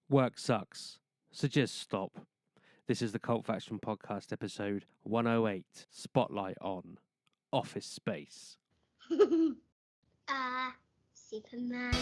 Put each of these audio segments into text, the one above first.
Work sucks, so just stop. This is the Cult Faction Podcast, episode 108, Spotlight on Office Space. Superman.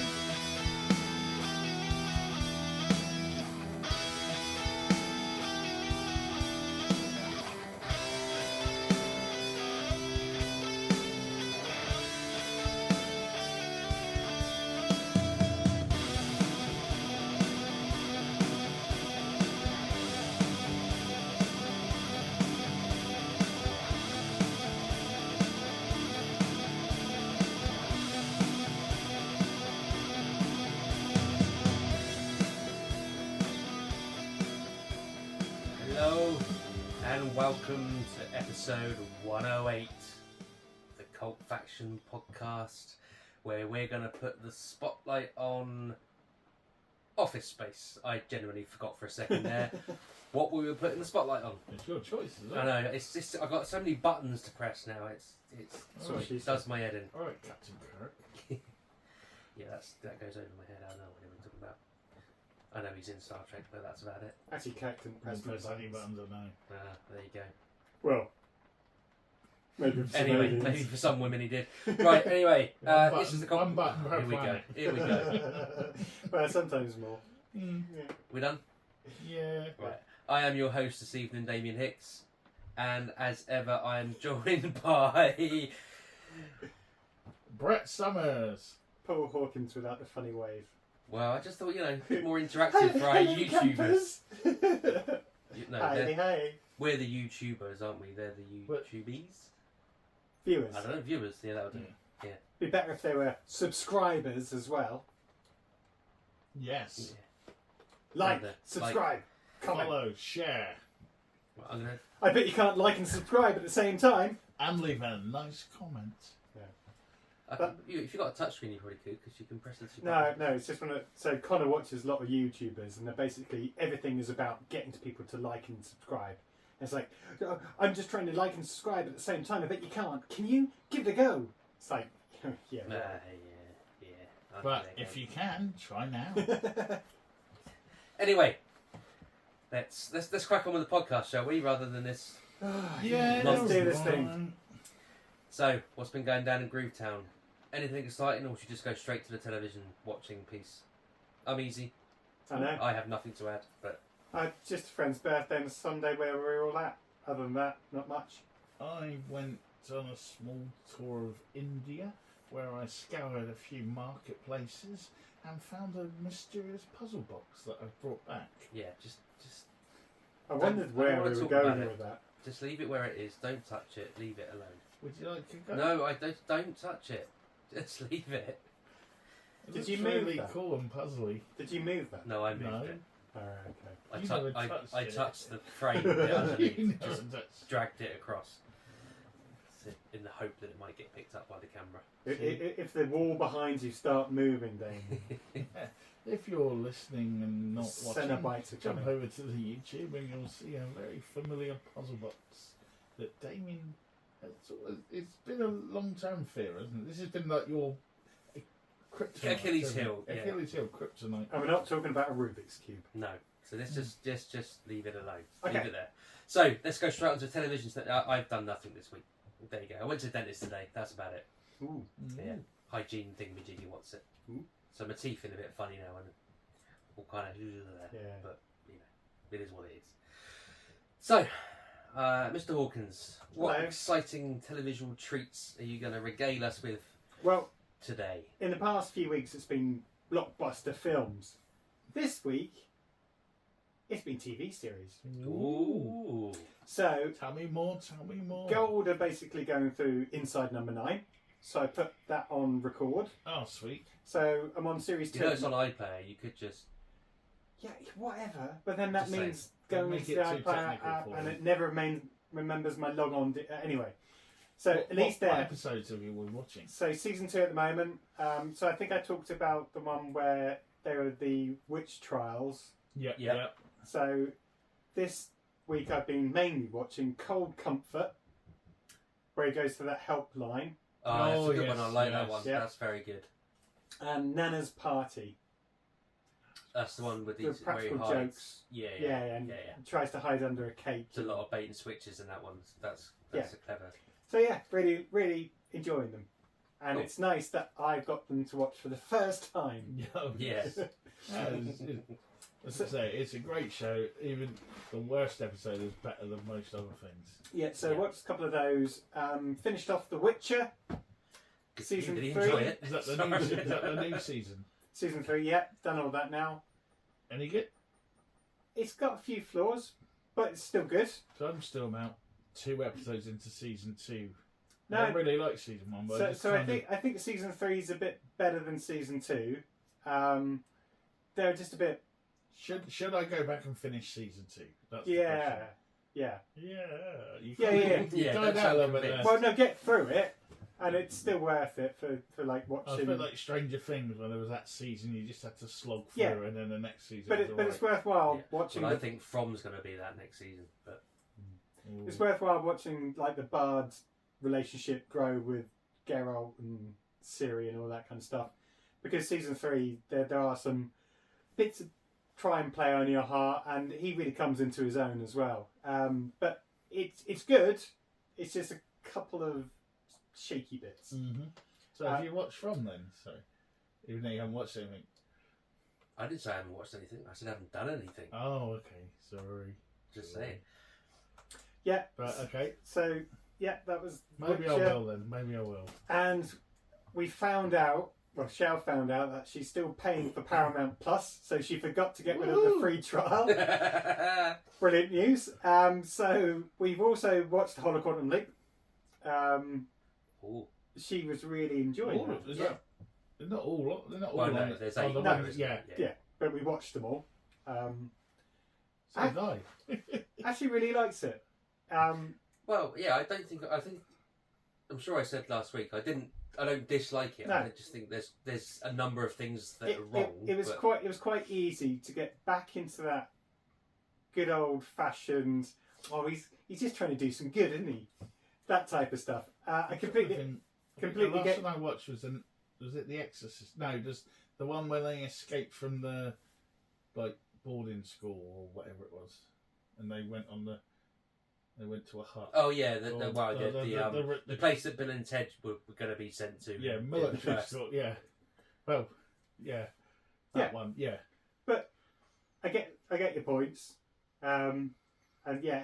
Hello, and welcome to episode 108, the Cult Faction Podcast, where we're going to put the spotlight on Office Space. I genuinely forgot for a second there what we were putting the spotlight on. It's your choice, isn't it? I know, it's just, I've got so many buttons to press now, it does my head in. Alright, Captain Kirk. Yeah, that goes over my head. I don't know what we're talking about. I know he's in Star Trek, but that's about it. Actually, Kirk didn't press no any buttons, I know. There you go. Well, maybe for some Anyway, aliens. maybe for some women he did. Right, anyway, this is the one button per Here we go. planet. Here we go. Well, sometimes more. Mm. Yeah. We done? Yeah. Right. I am your host this evening, Damien Hicks, and as ever, I am joined by Brett Summers. Paul Hawkins without the funny wave. Well, I just thought, a bit more interactive for our YouTubers. No, Hey. we're the YouTubers, aren't we? They're the YouTubies. Viewers. I don't know, viewers. Yeah, that would do. Yeah. Be better if they were subscribers as well. Yes. Yeah. Like, Like subscribe, comment. Follow, share, Well, I'm gonna. I bet you can't like and subscribe at the same time. and leave a nice comment. If you've got a touchscreen, you probably could, because you can press the two No, buttons. it's just when so Connor watches a lot of YouTubers, and they're basically everything is about getting to people to like and subscribe. And it's like, "Oh, I'm just trying to like and subscribe at the same time. I bet you can't. Can you give it a go? It's like, yeah. Yeah. But if you can, try now. Anyway, let's crack on with the podcast, shall we? Rather than this. Yeah, Let's no do this wrong. thing. So, what's been going down in Groovetown? Anything exciting, or should you just go straight to the television watching piece? I'm easy. I know. I have nothing to add, but Just a friend's birthday on Sunday where we were all at. Other than that, not much. I went on a small tour of India where I scoured a few marketplaces and found a mysterious puzzle box that I brought back. yeah, just I wondered don't where wanna we were talk going about it. with that. just leave it where it is. Don't touch it. Leave it alone. Would you like to go? No, I don't touch it. Just leave it. It Did looks you move really that? cool and puzzly. Did you move that? No, I moved No. it. Alright, okay. You never touched I it. touched the frame bit underneath. You Just never touched- dragged it across. In the hope that it might get picked up by the camera. If the wall behind you start moving, then If you're listening and not watching, Cenobites are jump coming. over to the YouTube and you'll see a very familiar puzzle box that Damien. It's been a long-term fear, isn't it? This has been like your kryptonite. Achilles isn't it? heel, yeah. Achilles heel, kryptonite. And we're not talking about a Rubik's Cube. No. So let's just leave it alone. Okay. Leave it there. So let's go straight onto television. I've done nothing this week. There you go. I went to the dentist today. That's about it. Ooh. Yeah. Hygiene thingamajiggy, what's it? Ooh. So my teeth feel a bit funny now and all kind of Yeah. but it is what it is. So, Mr. Hawkins, what Hello. exciting television treats are you going to regale us with Well, today? in the past few weeks, it's been blockbuster films. This week, it's been TV series. Ooh. So, Tell me more. Tell me more. Gold are basically going through Inside Number 9. So I put that on record. Oh, sweet. So I'm on series 2. You know it's on iPlayer. You could just Yeah, whatever. But then that Just say, means don't going make into the it too iPlayer technical app for and you. it never remembers my log on. Anyway, so What- at least what there. episodes have you been watching? So season 2 at the moment. So I think I talked about the one where there were the witch trials. Yeah. Yeah. So this week I've been mainly watching Cold Comfort, where he goes to that helpline, it's a good yes, one. I like that yes. one. Yeah. That's very good. and Nana's Party. That's the one with The these very practical high jokes. Yeah, and tries to hide under a cape. There's a lot of bait and switches in that one. That's Yeah. a clever. So yeah, really, really enjoying them, and Cool. it's nice that I've got them to watch for the first time. Yeah. As I say, it's a great show. Even the worst episode is better than most other things. Yeah, so Yeah. watched a couple of those. Finished off The Witcher. Season Did he 3. enjoy it? Is that the new season? Season 3, yeah, done all that now. Any good? It's got a few flaws, but it's still good. So I'm still now 2 episodes into season 2. No. I really like season 1, but So I think season 3 is a bit better than season 2. They're just a bit. Should I go back and finish season 2? That's the Yeah. question. Yeah. You Yeah, can't- yeah. you Yeah, died don't out a sound little bit convinced. there. Well, no, get through it, and it's still worth it for like I was watching. a bit like Stranger Things when there was that season you just had to slog through, Yeah. and then the next season. but was it's alright. worthwhile Yeah. watching. Well, I think From's going to be that next season, but Ooh. It's worthwhile watching like the Bard's relationship grow with Geralt and Ciri and all that kind of stuff, because season 3 there are some bits of try and play on your heart, and he really comes into his own as well. But it's good. It's just a couple of shaky bits. Mm-hmm. So have you watched From then? So even though you haven't watched anything. I didn't say I haven't watched anything. I said I haven't done anything. Oh, okay. Sorry. Just saying. Yeah. But okay. So yeah, that was Maybe I Witcher. will then. Maybe I will. And we found out. Well, Shell found out that she's still paying for Paramount Plus, so she forgot to get rid of the Woo! free trial. Brilliant news. So we've also watched The Hollow Quantum Leap. Ooh. She was really enjoying All that. of, is Yeah. that, they're not all. They're not all. Well, no, on the- there's on 8. the No, ones- isn't yeah. there? Yeah, but we watched them all. So did I. Actually, really likes it. Well, yeah, I think. I'm sure I said last week. I don't dislike it. No. I just think there's a number of things that are wrong. It was but quite easy to get back into that good old fashioned. Oh, he's just trying to do some good, isn't he? That type of stuff. I completely The last get. one I watched was it The Exorcist? No, just the one where they escaped from the boarding school or whatever it was, and they went to a hut. Oh yeah, Or the place that Bill and Ted were going to be sent to. Yeah, in the military first. school. Yeah. Well, yeah. That one. Yeah. But I get your points, and yeah,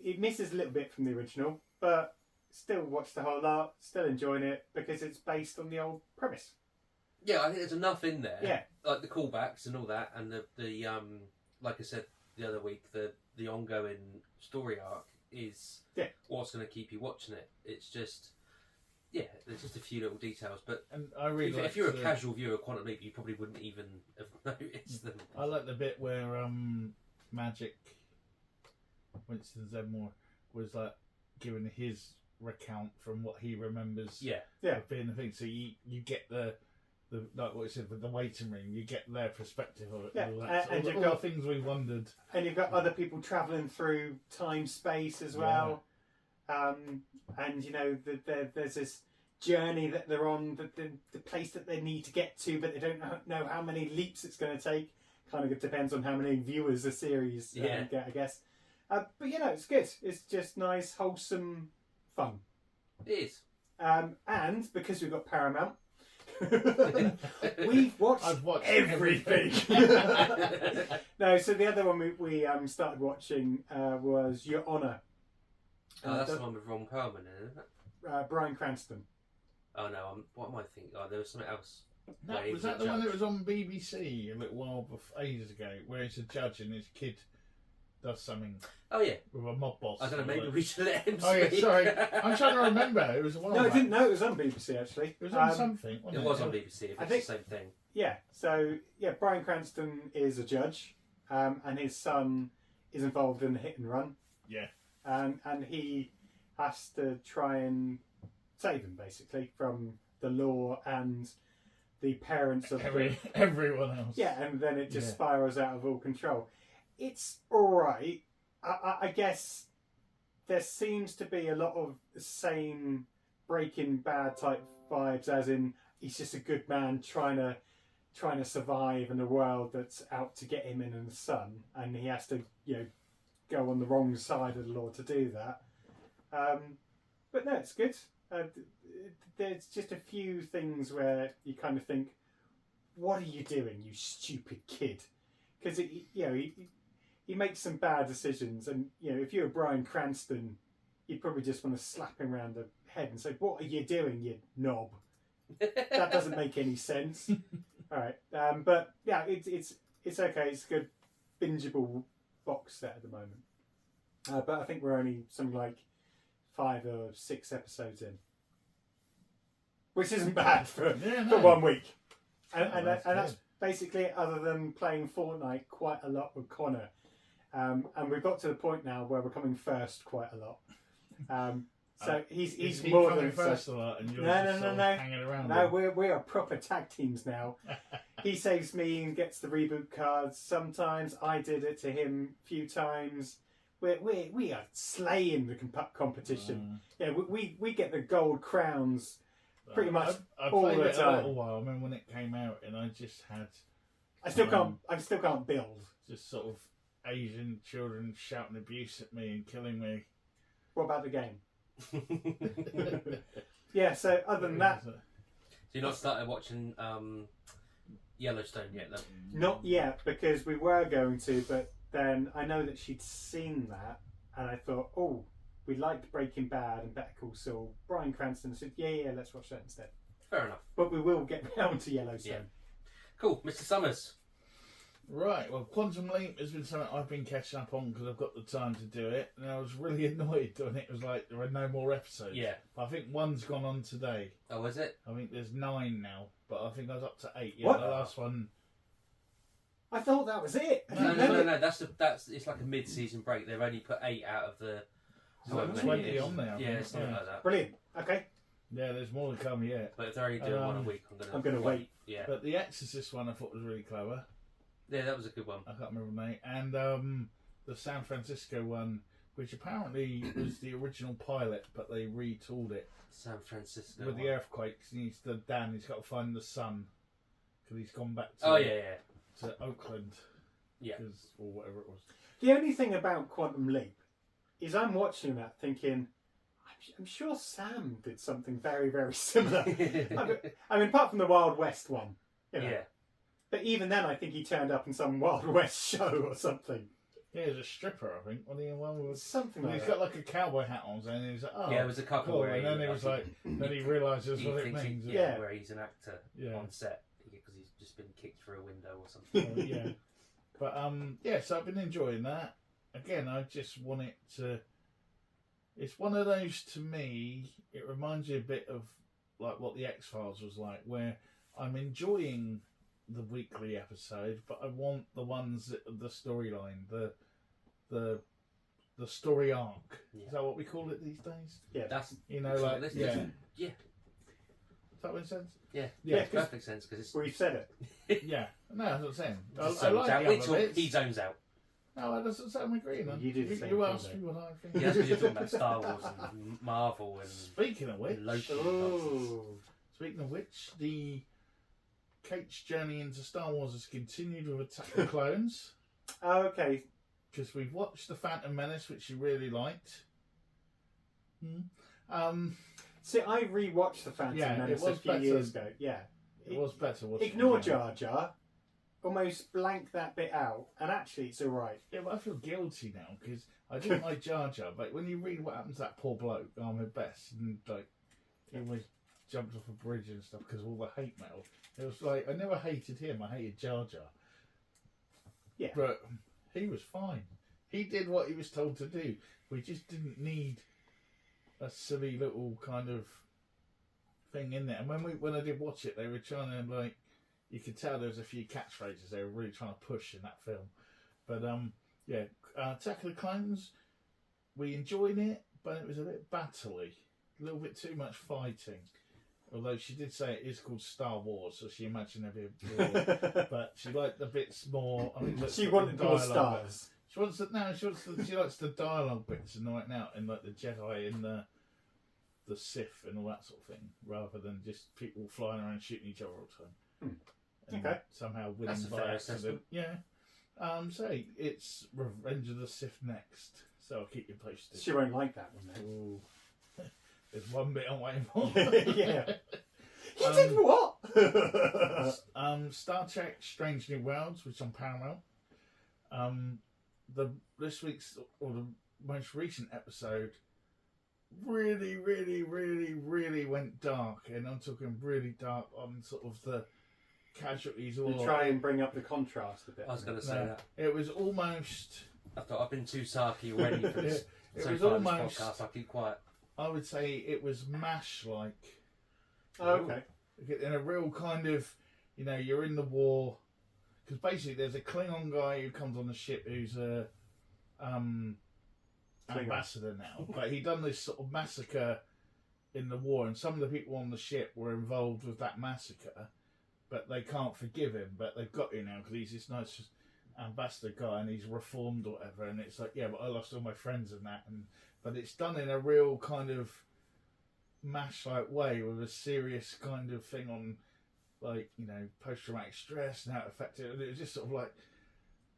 it misses a little bit from the original, but still watch the whole lot, still enjoying it because it's based on the old premise. Yeah, I think there's enough in there. Yeah. Like the callbacks and all that, and the like I said the other week, the ongoing story arc is what's going to keep you watching it. It's just there's just a few little details, but And I really if you're a casual viewer of Quantum Leap, you probably wouldn't even have noticed them. I like the bit where Magic Winston Zedmore was like giving his recount from what he remembers Yeah. of being the thing. So you get the like what you said with the waiting room, you get their perspective of it. Yeah, All that. and all you've the got- things we wondered. And you've got other people travelling through time space as well, and you know there's this journey that they're on, the place that they need to get to, but they don't know how many leaps it's going to take. Kind of depends on how many viewers the series get, I guess. But it's good. It's just nice, wholesome fun. It is. And because we've got Paramount, we've watched, I've watched everything. No, so the other one we started watching was Your Honour. Oh, that's the one with Ron Perlman, isn't it? Bryan Cranston. Oh no, what am I thinking? Oh, there was something else. No, Where he was that a the one judge. that was on BBC a little while ages ago, where he's a judge and his kid does something Oh yeah. with a mob boss? I don't know. or Maybe like- we should let him. Oh yeah, speak. sorry. I'm trying to remember. It was a while No, I back. didn't know it was on BBC actually. It was on something. It Wasn't was on BBC. If I it's think- the same thing. Yeah. So Bryan Cranston is a judge, and his son is involved in a hit and run. Yeah. And he has to try and save him basically from the law and the parents of Everyone else. Yeah, and then it just Yeah. spirals out of all control. It's alright. I guess there seems to be a lot of the same Breaking Bad type vibes, as in he's just a good man trying to trying to survive in a world that's out to get him in the sun, and he has to, go on the wrong side of the law to do that. But no, it's good. There's just a few things where you kind of think, "What are you doing, you stupid kid?" Because he makes some bad decisions, and if you were Bryan Cranston, you'd probably just want to slap him around the head and say, "What are you doing, you knob? That doesn't make any sense." All right, but yeah, it's okay. It's a good bingeable box set at the moment. But I think we're only something like 5 or 6 episodes in, which isn't bad for 1 week. And that's basically it, other than playing Fortnite quite a lot with Connor. And we've got to the point now where we're coming first quite a lot. So he's more than first a lot, and you're no, hanging around. No, we are proper tag teams now. He saves me and gets the reboot cards. Sometimes I did it to him a few times. We are slaying the competition. We get the gold crowns pretty much all the it time. A little while. I remember when it came out, and I just had. I still can't build. Just sort of Asian children shouting abuse at me and killing me. What about the game? Yeah. So other than that, So you're not started watching Yellowstone yet, though? not yet, because we were going to, but then I know that she'd seen that, and I thought, oh, we liked Breaking Bad and Better Call Saul. Bryan Cranston said, yeah, let's watch that instead. Fair enough. But we will get round to Yellowstone. Yeah. Cool, Mr. Summers. Right, well, Quantum Leap has been something I've been catching up on because I've got the time to do it, and I was really annoyed when it was like there are no more episodes. Yeah. I think one's gone on today. Oh, is it? I think there's 9 now, but I think I was up to 8. Yeah, What? the last one. I thought that was it. No. That's it's like a mid-season break. They've only put 8 out of the. however many 20 it is. on there. I Yeah, think. something like that. Brilliant. Okay. Yeah, there's more to come yet. But if they're only doing one a week, I'm gonna wait. Yeah. But the Exorcist one I thought was really clever. Yeah, that was a good one. I can't remember the name. And the San Francisco one, which apparently was the original pilot, but they retooled it. San Francisco. With the earthquakes, he's got to find the sun. Because he's gone back to, to Oakland. Yeah. Or whatever it was. The only thing about Quantum Leap is I'm watching that thinking, I'm sure Sam did something very, very similar. I mean, apart from the Wild West one. Yeah. But even then, I think he turned up in some Wild West show or something. Yeah, he was a stripper, I think. Wasn't he? One with Something like he's that. got like a cowboy hat on, and he was like, oh. Yeah, it was a couple cool. where And then he was like, then he realises what it means. Where he's an actor Yeah. on set because he's just been kicked through a window or something. Yeah. But so I've been enjoying that. Again, I just want it to. It's one of those, to me, it reminds me a bit of like what the X-Files was like, where I'm enjoying the weekly episode, but I want the ones that the storyline, the story arc. Yeah. Is that what we call it these days? Yeah. That's like yeah. Does that make sense? Yeah, Yeah, perfect sense because it's We've said it. Yeah, no, that's what I'm saying. Just I zones like out. the other bits. He zones out. No, that's what I'm agreeing on. You do the same You thing, asked though. me what I think. Yeah, that's because you're talking about Star Wars and Marvel and Speaking of which, Loki. the Kate's journey into Star Wars has continued with Attack of the Clones. Oh, okay. Because we've watched The Phantom Menace, which you really liked. See, I rewatched The Phantom Menace a few years ago. Yeah. It was better, wasn't it? Ignore Jar Jar. Almost blank that bit out. And actually, it's alright. Yeah, but I feel guilty now because I didn't like Jar Jar, but when you read what happened to that poor bloke, Ahmed Best, and like he always jumped off a bridge and stuff because of all the hate mail, it was like I never hated him. I hated Jar Jar. Yeah, but he was fine. He did what he was told to do. We just didn't need a silly little kind of thing in there. And when I did watch it, they were trying to like. You could tell there was a few catchphrases they were really trying to push in that film. But Attack of the Clones, we enjoyed it, but it was a bit battley, a little bit too much fighting. Although she did say it is called Star Wars, so she imagined there'd be a war. But she liked the bits more. I mean, she wanted more stars. She likes the dialogue bits and right now, and like the Jedi and the Sith and all that sort of thing, rather than just people flying around shooting each other all the time. and Okay. somehow winning That's a by fair accident. assessment. Yeah. So it's Revenge of the Sith next. So I'll keep you posted. She won't like that one then. Ooh. There's one bit I'm waiting for. Yeah. He did what? Star Trek Strange New Worlds, which on Paramount. This week's or the most recent episode really went dark, and I'm talking really dark on sort of the casualties. You try and bring up the contrast a bit. I was going to say that. It was almost. I thought I've been too sarky already for this. It so was far almost. this podcast. I'll keep quiet. I would say it was MASH-like. Oh, okay. In a real kind of, you're in the war. Because basically there's a Klingon guy who comes on the ship who's a ambassador now. But he done this sort of massacre in the war, and some of the people on the ship were involved with that massacre, but they can't forgive him. But they've got you now because he's this nice ambassador guy and he's reformed or whatever. And it's like, yeah, but I lost all my friends and that. But it's done in a real kind of MASH-like way with a serious kind of thing on, like, post-traumatic stress and how it affected. And it was just sort of like,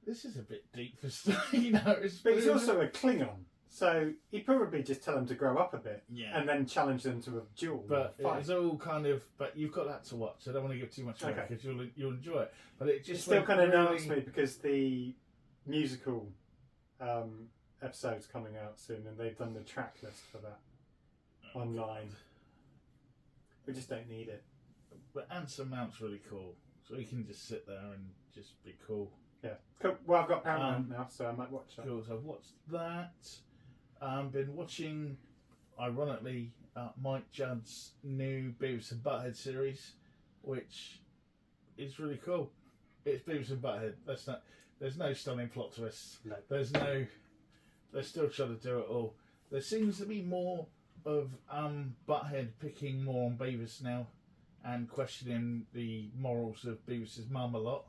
this is a bit deep for stuff, But he's also a Klingon, so he'd probably just tell them to grow up a bit, and then challenge them to a duel. But it's all kind of. But you've got that to watch, so I don't want to give too much away because you'll enjoy it. But it just still kind of really... annoys me because the musical episode's coming out soon, and they've done the track list for that online. We just don't need it. But Anson Mount's really cool, so he can just sit there and just be cool. Yeah, cool. Well, I've got Paramount now, so I might watch that. Cool. So I've watched that. Been watching, ironically, Mike Judd's new Beavis and Butthead series, which is really cool. It's Beavis and Butthead. There's no stunning plot twists. No. They're still trying to do it all. There seems to be more of Butthead picking more on Beavis now and questioning the morals of Beavis's mum a lot.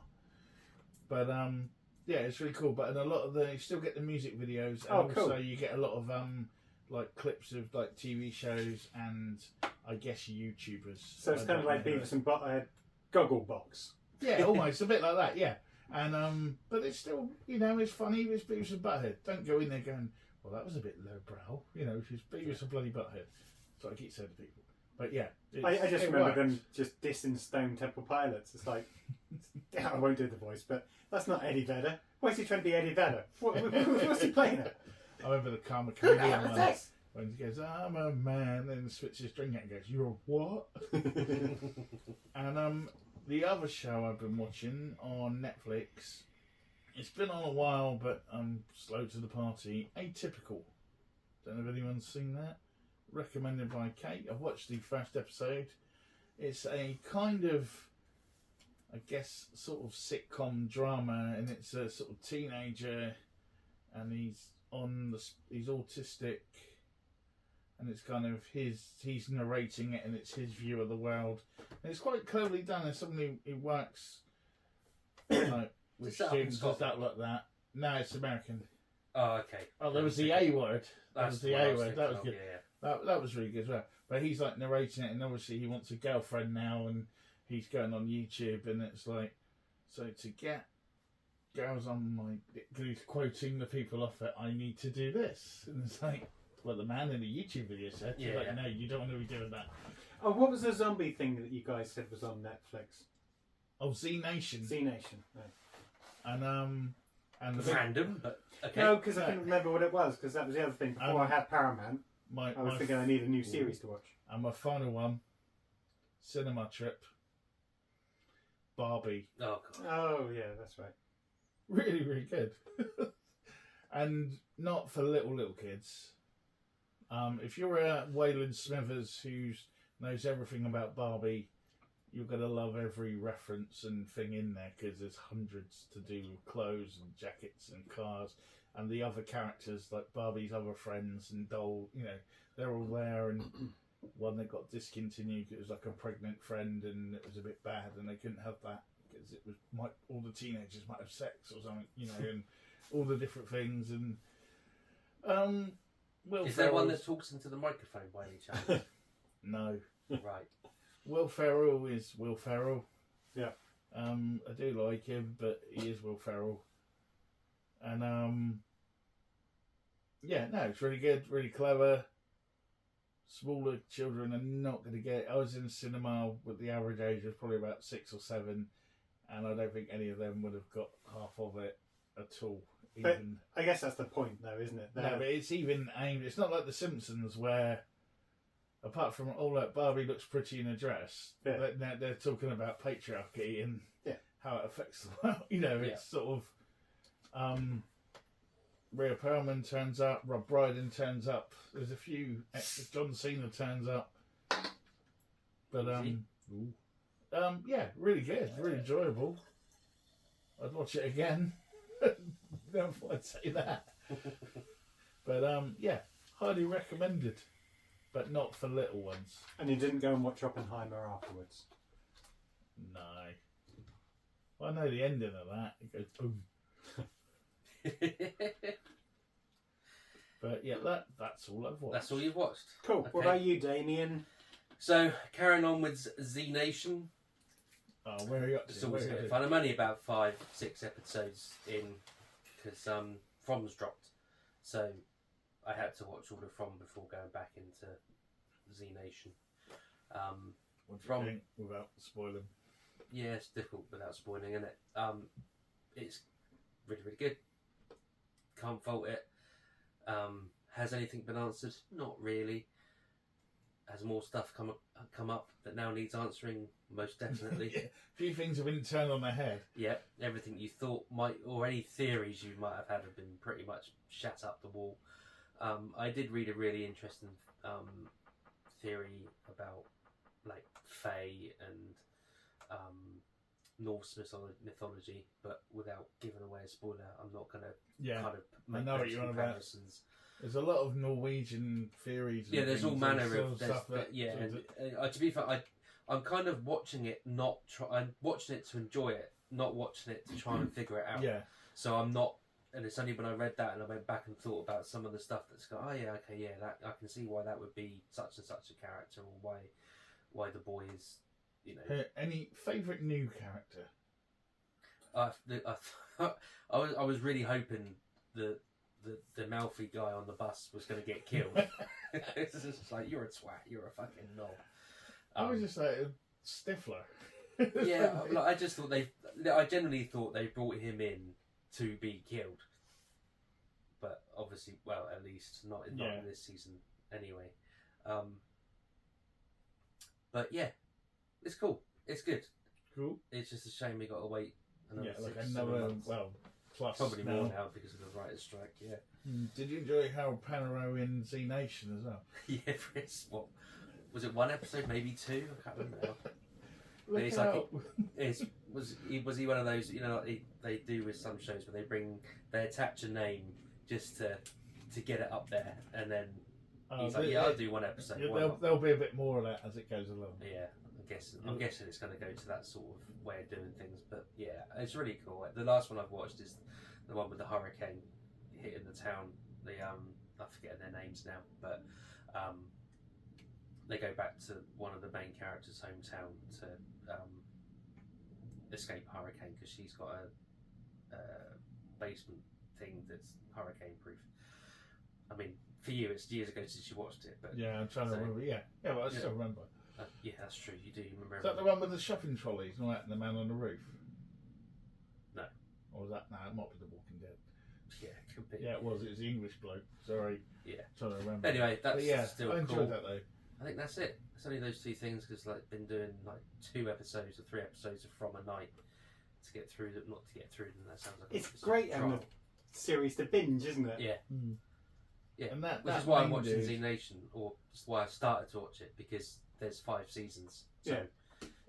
But yeah, it's really cool. But in a lot of you still get the music videos, and also you get a lot of like clips of like TV shows and I guess YouTubers. So it's kind of like Beavis and Butthead Gogglebox. Yeah, almost a bit like that. Yeah, and but it's still it's funny. It's Beavis and Butthead. Don't go in there going, well, that was a bit lowbrow. It's Beavis and bloody Butthead. So I keep saying to people. But yeah, I just remember them just dissing Stone Temple Pilots. It's like, I won't do the voice, but that's not Eddie Vedder. Why is he trying to be Eddie Vedder? What's he playing at? I remember the Karma Comedian one when he goes, I'm a man, then switches his drink out and goes, you're a what? And the other show I've been watching on Netflix, it's been on a while, but I'm slow to the party. Atypical. Don't know if anyone's seen that. Recommended by Kate. I've watched the first episode. It's a kind of, I guess, sort of sitcom drama, and it's a sort of teenager, and he's autistic, and it's kind of he's narrating it, and it's his view of the world. And it's quite cleverly done. There's somebody who works like with students and stuff like that. No, it's American. Oh, okay. Oh, there was the A word. That That's was the A word. That was good. Yeah. That was really good as well. But he's like narrating it, and obviously he wants a girlfriend now, and he's going on YouTube, and it's like, so to get girls on he's quoting the people off it, I need to do this. And it's like, well, the man in the YouTube video said, no, you don't want to be doing that. Oh, what was the zombie thing that you guys said was on Netflix? Oh, Z Nation. Z Nation. No. And the Random, but okay. No, because I couldn't remember what it was, because that was the other thing. Before I had Paramount, I was thinking I need a new series to watch. And my final one, Cinema Trip, Barbie. Oh, God. Oh, yeah, that's right. Really, really good. And not for little kids. If you're a Waylon Smithers who knows everything about Barbie, you're going to love every reference and thing in there, because there's hundreds to do with clothes and jackets and cars, and the other characters, like Barbie's other friends and doll, they're all there. And one that got discontinued, it was like a pregnant friend, and it was a bit bad, and they couldn't have that because it was all the teenagers might have sex or something, and all the different things. And is there one that talks into the microphone by any chance? No. Right. Will Ferrell is Will Ferrell. Yeah. I do like him, but he is Will Ferrell. And yeah, no, it's really good, really clever. Smaller children are not going to get. I was in cinema with the average age was probably about 6 or 7, and I don't think any of them would have got half of it at all. But I guess that's the point, though, isn't it? No, but it's even aimed. It's not like The Simpsons, where apart from all that Barbie looks pretty in a dress, they're talking about patriarchy and how it affects the world. You know, it's sort of. Rhea Perlman turns up, Rob Brydon turns up. There's a few extras. John Cena turns up, but yeah, really good, really enjoyable. I'd watch it again. Never thought I'd say that, but yeah, highly recommended, but not for little ones. And you didn't go and watch Oppenheimer afterwards? No, well, I know the ending of that. It goes boom. But yeah, that's all I've watched. That's all you've watched. Cool. Okay. What about you, Damien? So carrying on with Z Nation. Oh, where are you up to? It's always a bit of fun. I'm only about 5-6 episodes in because From's dropped, so I had to watch all of From before going back into Z Nation. What do you think, without spoiling? Yeah, it's difficult without spoiling, isn't it? It's really, really good. Can't fault it. Has anything been answered? Not really. Has more stuff come up that now needs answering? Most definitely. Yeah. A few things have been turned on their head. Yeah, everything you thought might, or any theories you might have had, have been pretty much shat up the wall. I did read a really interesting theory about like Fae and Norse mythology, but without giving away a spoiler, I'm not going to kind of make those comparisons. There's a lot of Norwegian theories. Yeah, there's all manner of stuff. To be fair, I'm kind of watching it. I'm watching it to enjoy it, not watching it to try and figure it out. Yeah. So I'm not, and it's only when I read that and I went back and thought about some of the stuff that's gone. Oh yeah, okay, yeah, that I can see why that would be such and such a character, or why the boy is, you know. Any favourite new character? I was really hoping the Malfi guy on the bus was going to get killed. It's just like, you're a twat, you're a fucking knob. I was just like a Stifler. Yeah, like, I just thought I generally thought they brought him in to be killed, but obviously, well, at least not in this season anyway. But yeah, it's cool. It's good. Cool. It's just a shame we got to wait another months. Plus probably more now because of the writer's strike. Yeah. Did you enjoy Harold Panaro in Z Nation as well? Yeah, Chris. What was it? 1 episode, maybe 2? I can't remember now. Look out. Was he one of those, you know, like they do with some shows where they attach a name just to get it up there, and then he's like, I'll do 1 episode. There'll be a bit more of that as it goes along. Yeah, I'm guessing it's going to go to that sort of way of doing things, but yeah, it's really cool. The last one I've watched is the one with the hurricane hitting the town. I'm forgetting their names now, but they go back to one of the main characters' hometown to escape a hurricane because she's got a basement thing that's hurricane proof. I mean, for you, it's years ago since you watched it, but yeah, I'm trying to remember. Yeah, well, I still remember. Yeah, that's true. You do remember. Is that the one with the shopping trolleys and all that, and the man on the roof? No. Or was that? No, it might be The Walking Dead. Yeah, it could be. Yeah, it was. It was the English bloke. Sorry. Yeah. Trying to remember. Anyway, that's still cool. I enjoyed that though. I think that's it. It's only those 2 things because been doing 2 episodes or 3 episodes of From a night to get through them. Not to get through them. That sounds like it's great having a series to binge, isn't it? Yeah. Mm. Yeah. And which is why I'm watching Z Nation, or just why I started to watch it, because there's 5 seasons. So,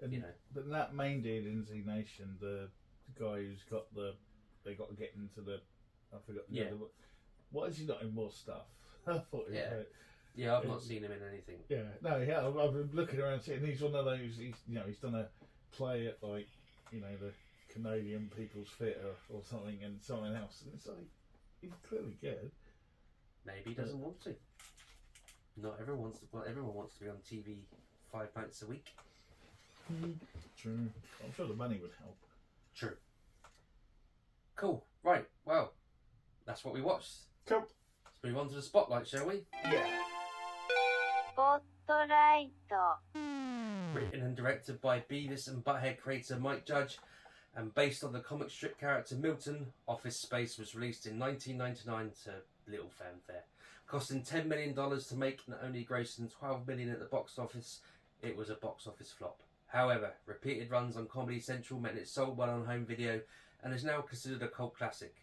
you know. But that main dude in Z Nation, the guy who's got they got to get into the, I forgot. Why is he not in more stuff? I thought he was. Yeah, I've not seen him in anything. Yeah, no, yeah, I've been looking around and he's one of those. He's done a play at the Canadian People's Theatre or something, and something else, and it's like he's clearly good. Maybe he doesn't want to. Not everyone wants to. Well, everyone wants to be on TV 5 nights a week. True. I'm sure the money would help. True. Cool. Right. Well, that's what we watched. Cool. Let's move on to the spotlight, shall we? Yeah. スポットライト Written and directed by Beavis and Butthead creator Mike Judge, and based on the comic strip character Milton, Office Space was released in 1999 to little fanfare. Costing $10 million to make and only grossing $12 million at the box office, it was a box office flop. However, repeated runs on Comedy Central meant it sold well on home video and is now considered a cult classic.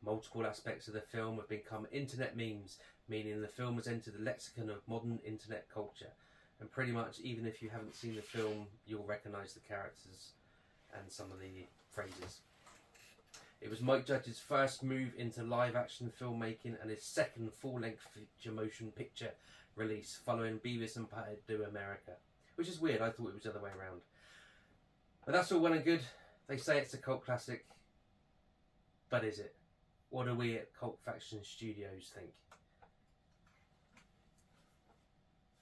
Multiple aspects of the film have become internet memes, meaning the film has entered the lexicon of modern internet culture. And pretty much, even if you haven't seen the film, you'll recognise the characters and some of the phrases. It was Mike Judge's first move into live-action filmmaking and his second full-length feature motion picture release, following Beavis and Butthead Do America. Which is weird, I thought it was the other way around. But that's all well and good. They say it's a cult classic. But is it? What do we at Cult Faction Studios think?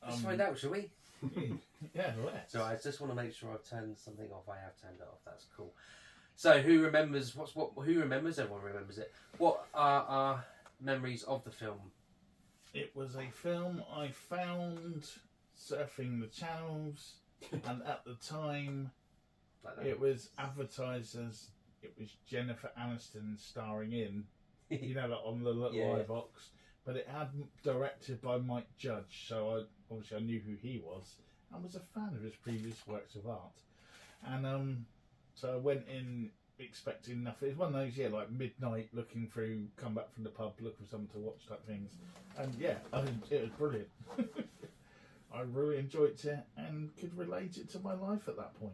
Let's find out, shall we? Yeah, let's. So I just want to make sure I've turned something off. I have turned it off. That's cool. So who remembers? Who remembers? Everyone remembers it. What are our memories of the film? It was a film I found surfing the channels, and at the time, Like that. it was advertised as it was Jennifer Aniston starring in. You know, like on the little Yeah. box. But it had directed by Mike Judge, so I knew who he was and was a fan of his previous works of art. And so I went in expecting nothing. It's one of those, like midnight looking through, come back from the pub looking for something to watch type things. And yeah, it was brilliant. I really enjoyed it and could relate it to my life at that point.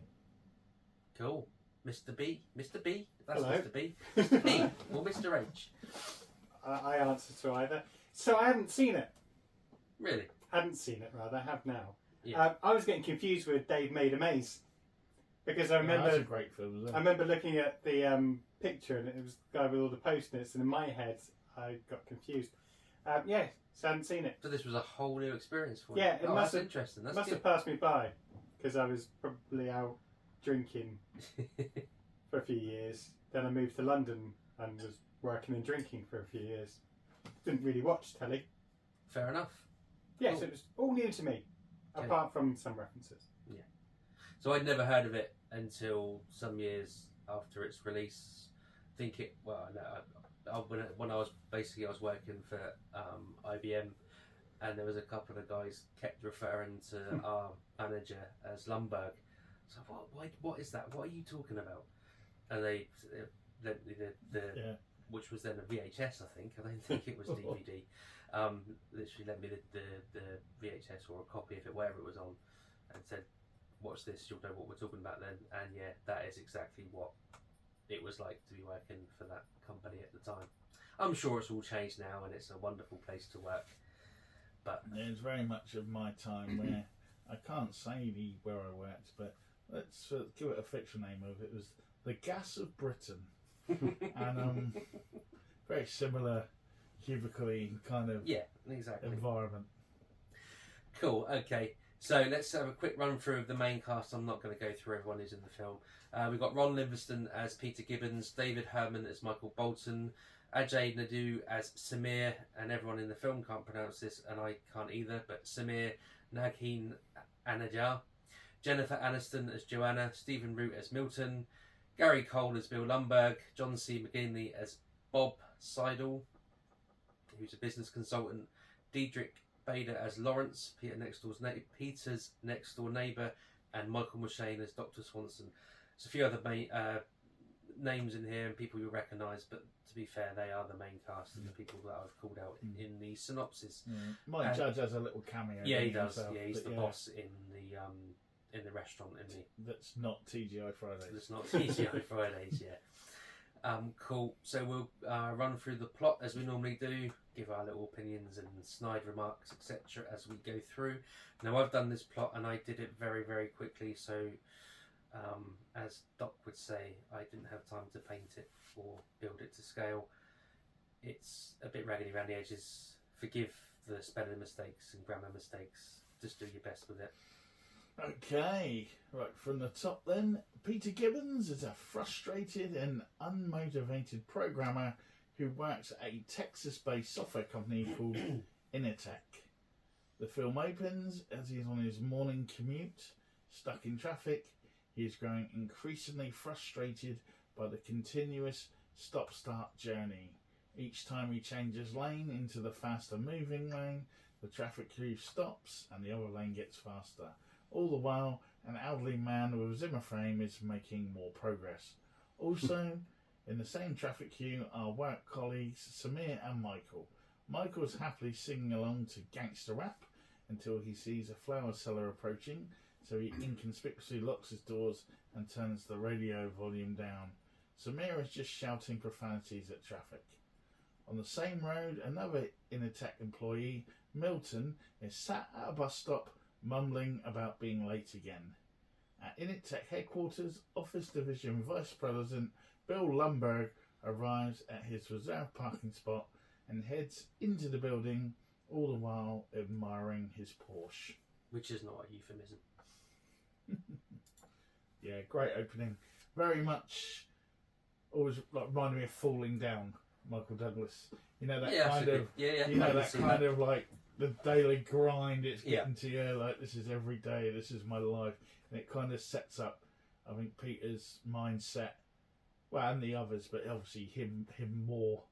Cool. Mr. B? Mr. B? That's Hello. Mr. B. Mr. P or Mr. H? I answer to either. So I haven't seen it. Really? Hadn't seen it, rather. I have now. Yeah. I was getting confused with Dave Made a Maze. Because I That's a remember great film, isn't I it? remember looking at the picture and it was the guy with all the post-its, and in my head I got confused. Yeah, so I hadn't seen it. So this was a whole new experience for you? Yeah, it oh, must that's have- interesting. It That's must good. have passed me by because I was probably out drinking for a few years. Then I moved to London and was working and drinking for a few years. Didn't really watch telly. Fair enough. Yes, Cool. it was all new to me, Okay. apart from some references. So I'd never heard of it until some years after its release. When I was working for IBM, and there was a couple of guys kept referring to our manager as Lumberg. So what is that? What are you talking about? And they lent me the Yeah. which was then a VHS, I think. I don't think it was DVD. Literally lent me the VHS or a copy of it, wherever it was on, and said, watch this, you'll know what we're talking about then. And yeah, that is exactly what it was like to be working for that company at the time. I'm sure it's all changed now and it's a wonderful place to work. But It's very much of my time where I can't say where I worked, but let's give it a fiction name of it. It was the Gas of Britain, and very similar cubicle-y kind of yeah, exactly. environment. Cool, okay. So let's have a quick run through of the main cast. I'm not going to go through everyone who's in the film. We've got Ron Livingston as Peter Gibbons, David Herman as Michael Bolton, Ajay Naidu as Samir, and everyone in the film can't pronounce this, and I can't either, but Samir Nagheen Anajar, Jennifer Aniston as Joanna, Stephen Root as Milton, Gary Cole as Bill Lumberg, John C. McGinley as Bob Seidel, who's a business consultant, Diedrich Bader as Lawrence, Peter's next door neighbour, and Michael Mushane as Dr. Swanson. There's a few other names in here and people you'll recognise, but to be fair, they are the main cast and the people that I've called out in the synopsis. Mike Judge has a little cameo. Yeah, he doesn't does. himself, Yeah, he's but the boss in the restaurant, isn't he? That's not TGI Fridays. It's not TGI Fridays, yeah. Cool. So we'll run through the plot as we normally do, give our little opinions and snide remarks, etc. as we go through. Now, I've done this plot and I did it very, very quickly, so as Doc would say, I didn't have time to paint it or build it to scale. It's a bit raggedy around the edges. Forgive the spelling mistakes and grammar mistakes. Just do your best with it. Okay, right from the top then. Peter Gibbons is a frustrated and unmotivated programmer who works at a Texas-based software company called Initech. The film opens as he's on his morning commute, stuck in traffic. He is growing increasingly frustrated by the continuous stop-start journey. Each time he changes lane into the faster moving lane, the traffic crew stops and the other lane gets faster. All the while, an elderly man with a Zimmer frame is making more progress. Also, in the same traffic queue are work colleagues Samir and Michael. Michael is happily singing along to gangster rap until he sees a flower seller approaching, so he inconspicuously locks his doors and turns the radio volume down. Samir is just shouting profanities at traffic. On the same road, another Initech employee, Milton, is sat at a bus stop mumbling about being late again. At Initech headquarters, Office Division Vice President Bill Lumberg arrives at his reserved parking spot and heads into the building, all the while admiring his Porsche. Which is not a euphemism. Yeah, great opening. Very much always like reminded me of Falling Down, Michael Douglas. You know that kind of you know that kind of like the daily grind. It's getting to you. Like this is every day. This is my life, and it kind of sets up, I think, Peter's mindset. Well, and the others, but obviously him more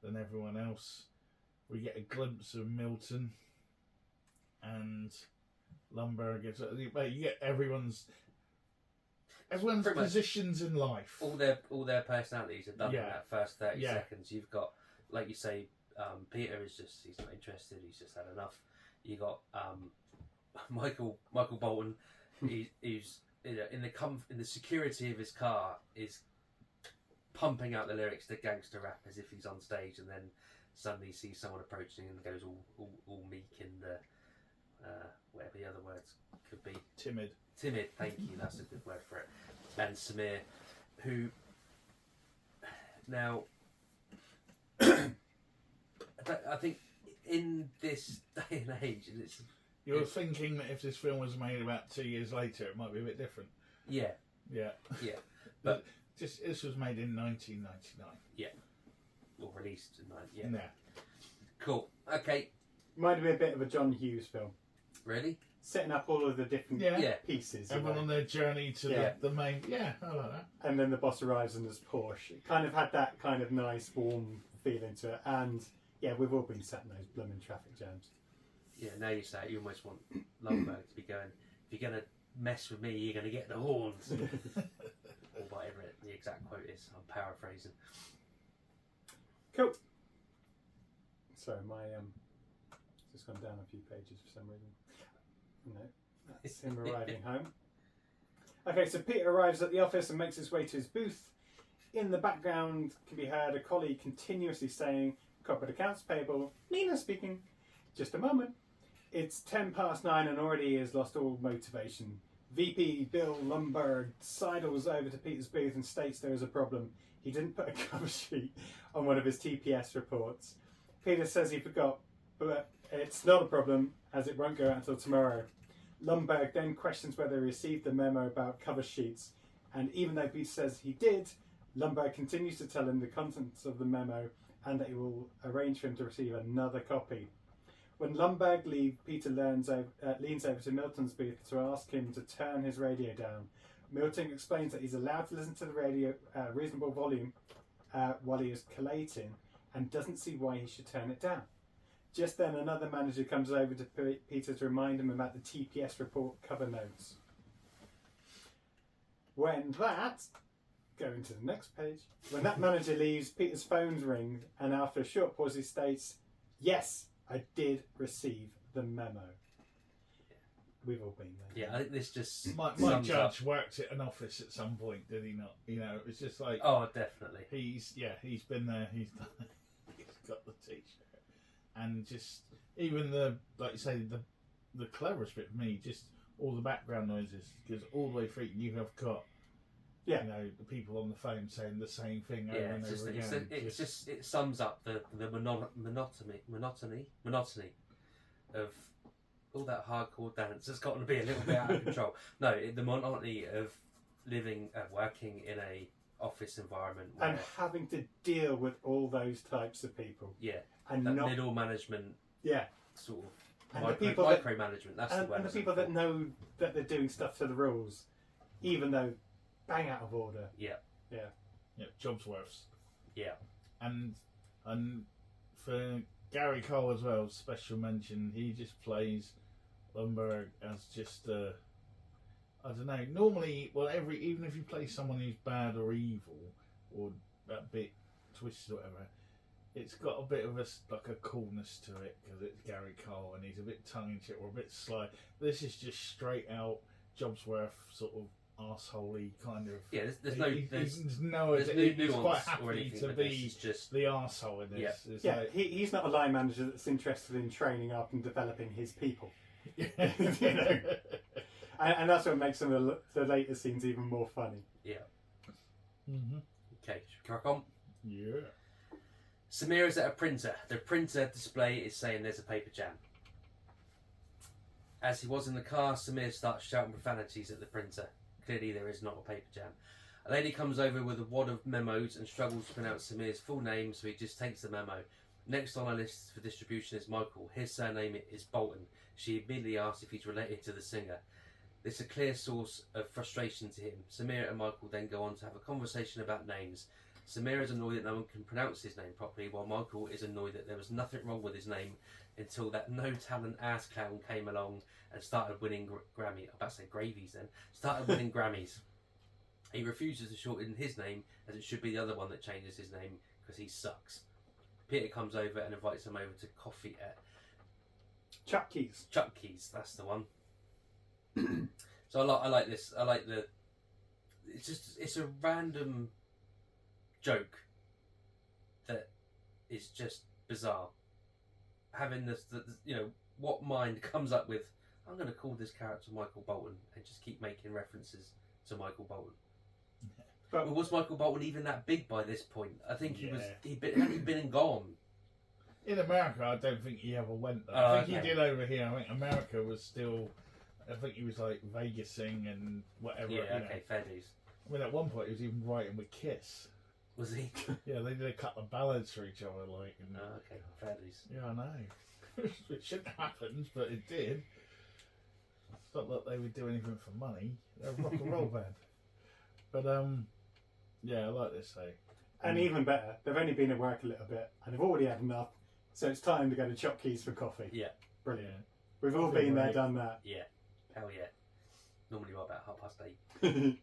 than everyone else. We get a glimpse of Milton and Lumberg. You get everyone's positions in life. All their personalities are done in that first 30 seconds. You've got, like you say, Peter he's not interested. He's just had enough. You got Michael Bolton. He's in the security of his car is pumping out the lyrics to gangster rap as if he's on stage, and then suddenly sees someone approaching and goes all meek and whatever the other words could be. Timid, thank you, that's a good word for it. And Samir, who now I think in this day and age, you're thinking that if this film was made about 2 years later, it might be a bit different. Yeah. But this was made in 1999. Yeah. Or released in 90. Yeah. Yeah. Cool. Okay. Reminded me a bit of a John Hughes film. Really? Setting up all of the different pieces. Everyone on their journey to the main. Yeah, I like that. And then the boss arrives in his Porsche. It kind of had that kind of nice, warm feeling to it. And yeah, we've all been sat in those blooming traffic jams. Yeah, now you say it, you almost want Lumberg to be going, if you're going to mess with me, you're going to get the horns. Or whatever the exact quote is. I'm paraphrasing. Cool. Sorry, my just gone down a few pages for some reason. No, that's him arriving home. Okay, so Peter arrives at the office and makes his way to his booth. In the background can be heard a colleague continuously saying, "Corporate accounts payable, Nina speaking. Just a moment." It's 9:10 and already he has lost all motivation. VP Bill Lumberg sidles over to Peter's booth and states there is a problem. He didn't put a cover sheet on one of his TPS reports. Peter says he forgot, but it's not a problem as it won't go out until tomorrow. Lumberg then questions whether he received the memo about cover sheets, and even though Peter says he did, Lumberg continues to tell him the contents of the memo and that he will arrange for him to receive another copy. When Lumberg leaves, Peter leans over to Milton's booth to ask him to turn his radio down. Milton explains that he's allowed to listen to the radio reasonable volume while he is collating and doesn't see why he should turn it down. Just then another manager comes over to Peter to remind him about the TPS report cover notes. Going to the next page, when that manager leaves, Peter's phones ring, and after a short pause he states, "Yes, I did receive the memo." We've all been there. Yeah, I think this just my judge worked at an office at some point, did he not? You know, it's just like, oh, definitely. He's been there. He's done it. He's got the t-shirt, and just even like you say, the cleverest bit for me, just all the background noises, because all the way through you have got. Yeah, you know, the people on the phone saying the same thing over and over again. It sums up the monotony of all that hardcore dance has gotten to be a little bit out of control. No, the monotony of living, working in a office environment where, And having to deal with all those types of people. yeah, And that not middle management yeah. sort of And the people that- micromanagement. That's the And, word. and the people that know that they're doing stuff to the rules, even though bang out of order. Yeah. Yeah. Yeah, Jobsworths. Yeah. And for Gary Cole as well, special mention. He just plays Lumberg as just I don't know. Normally, well, even if you play someone who's bad or evil or a bit twisted or whatever, it's got a bit of like a coolness to it because it's Gary Cole and he's a bit tongue in cheek or a bit sly. This is just straight out Jobsworth sort of arseholey kind of. Yeah, there's no he's nuance quite or happy anything. to But this be is just the arsehole in this. It's Yeah, like, he's not a line manager that's interested in training up and developing his people. you know. And that's what makes some of the later scenes even more funny. yeah. Mm-hmm. Okay, should we crack on? Yeah. Samira's at a printer. The printer display is saying there's a paper jam. As he was in the car, Samir starts shouting profanities at the printer. Clearly there is not a paper jam. A lady comes over with a wad of memos and struggles to pronounce Samir's full name, so he just takes the memo. Next on our list for distribution is Michael. His surname is Bolton. She immediately asks if he's related to the singer. This is a clear source of frustration to him. Samir and Michael then go on to have a conversation about names. Samir is annoyed that no one can pronounce his name properly, while Michael is annoyed that there was nothing wrong with his name until that no-talent ass clown came along and started winning Grammy. I'm about to say gravies then. Started winning Grammys. He refuses to shorten his name, as it should be the other one that changes his name, because he sucks. Peter comes over and invites him over to coffee at Chucky's. Chucky's, that's the one. So I like this. I like the. It's a random joke that is just bizarre. Having this, what mind comes up with? I'm going to call this character Michael Bolton and just keep making references to Michael Bolton. But was Michael Bolton even that big by this point? I think he was. He'd been and gone. In America, I don't think he ever went there. Oh, I think he did over here. I think America was still. I think he was like Vegasing and whatever. Yeah, okay, fair dues. I mean, at one point he was even writing with Kiss. Was he? Yeah, they did a couple of ballads for each other, like. And, okay, fair dues. Yeah, I know. It shouldn't have happened, but it did. It's not that they would do anything for money. They're a rock and roll band. But yeah, I like this. And even better, they've only been at work a little bit and they've already had enough, so it's time to go to Chucky's for coffee. Yeah. Brilliant. Yeah. We've all Coffee been there, break. done that. Yeah. Hell yeah. Normally about 8:30.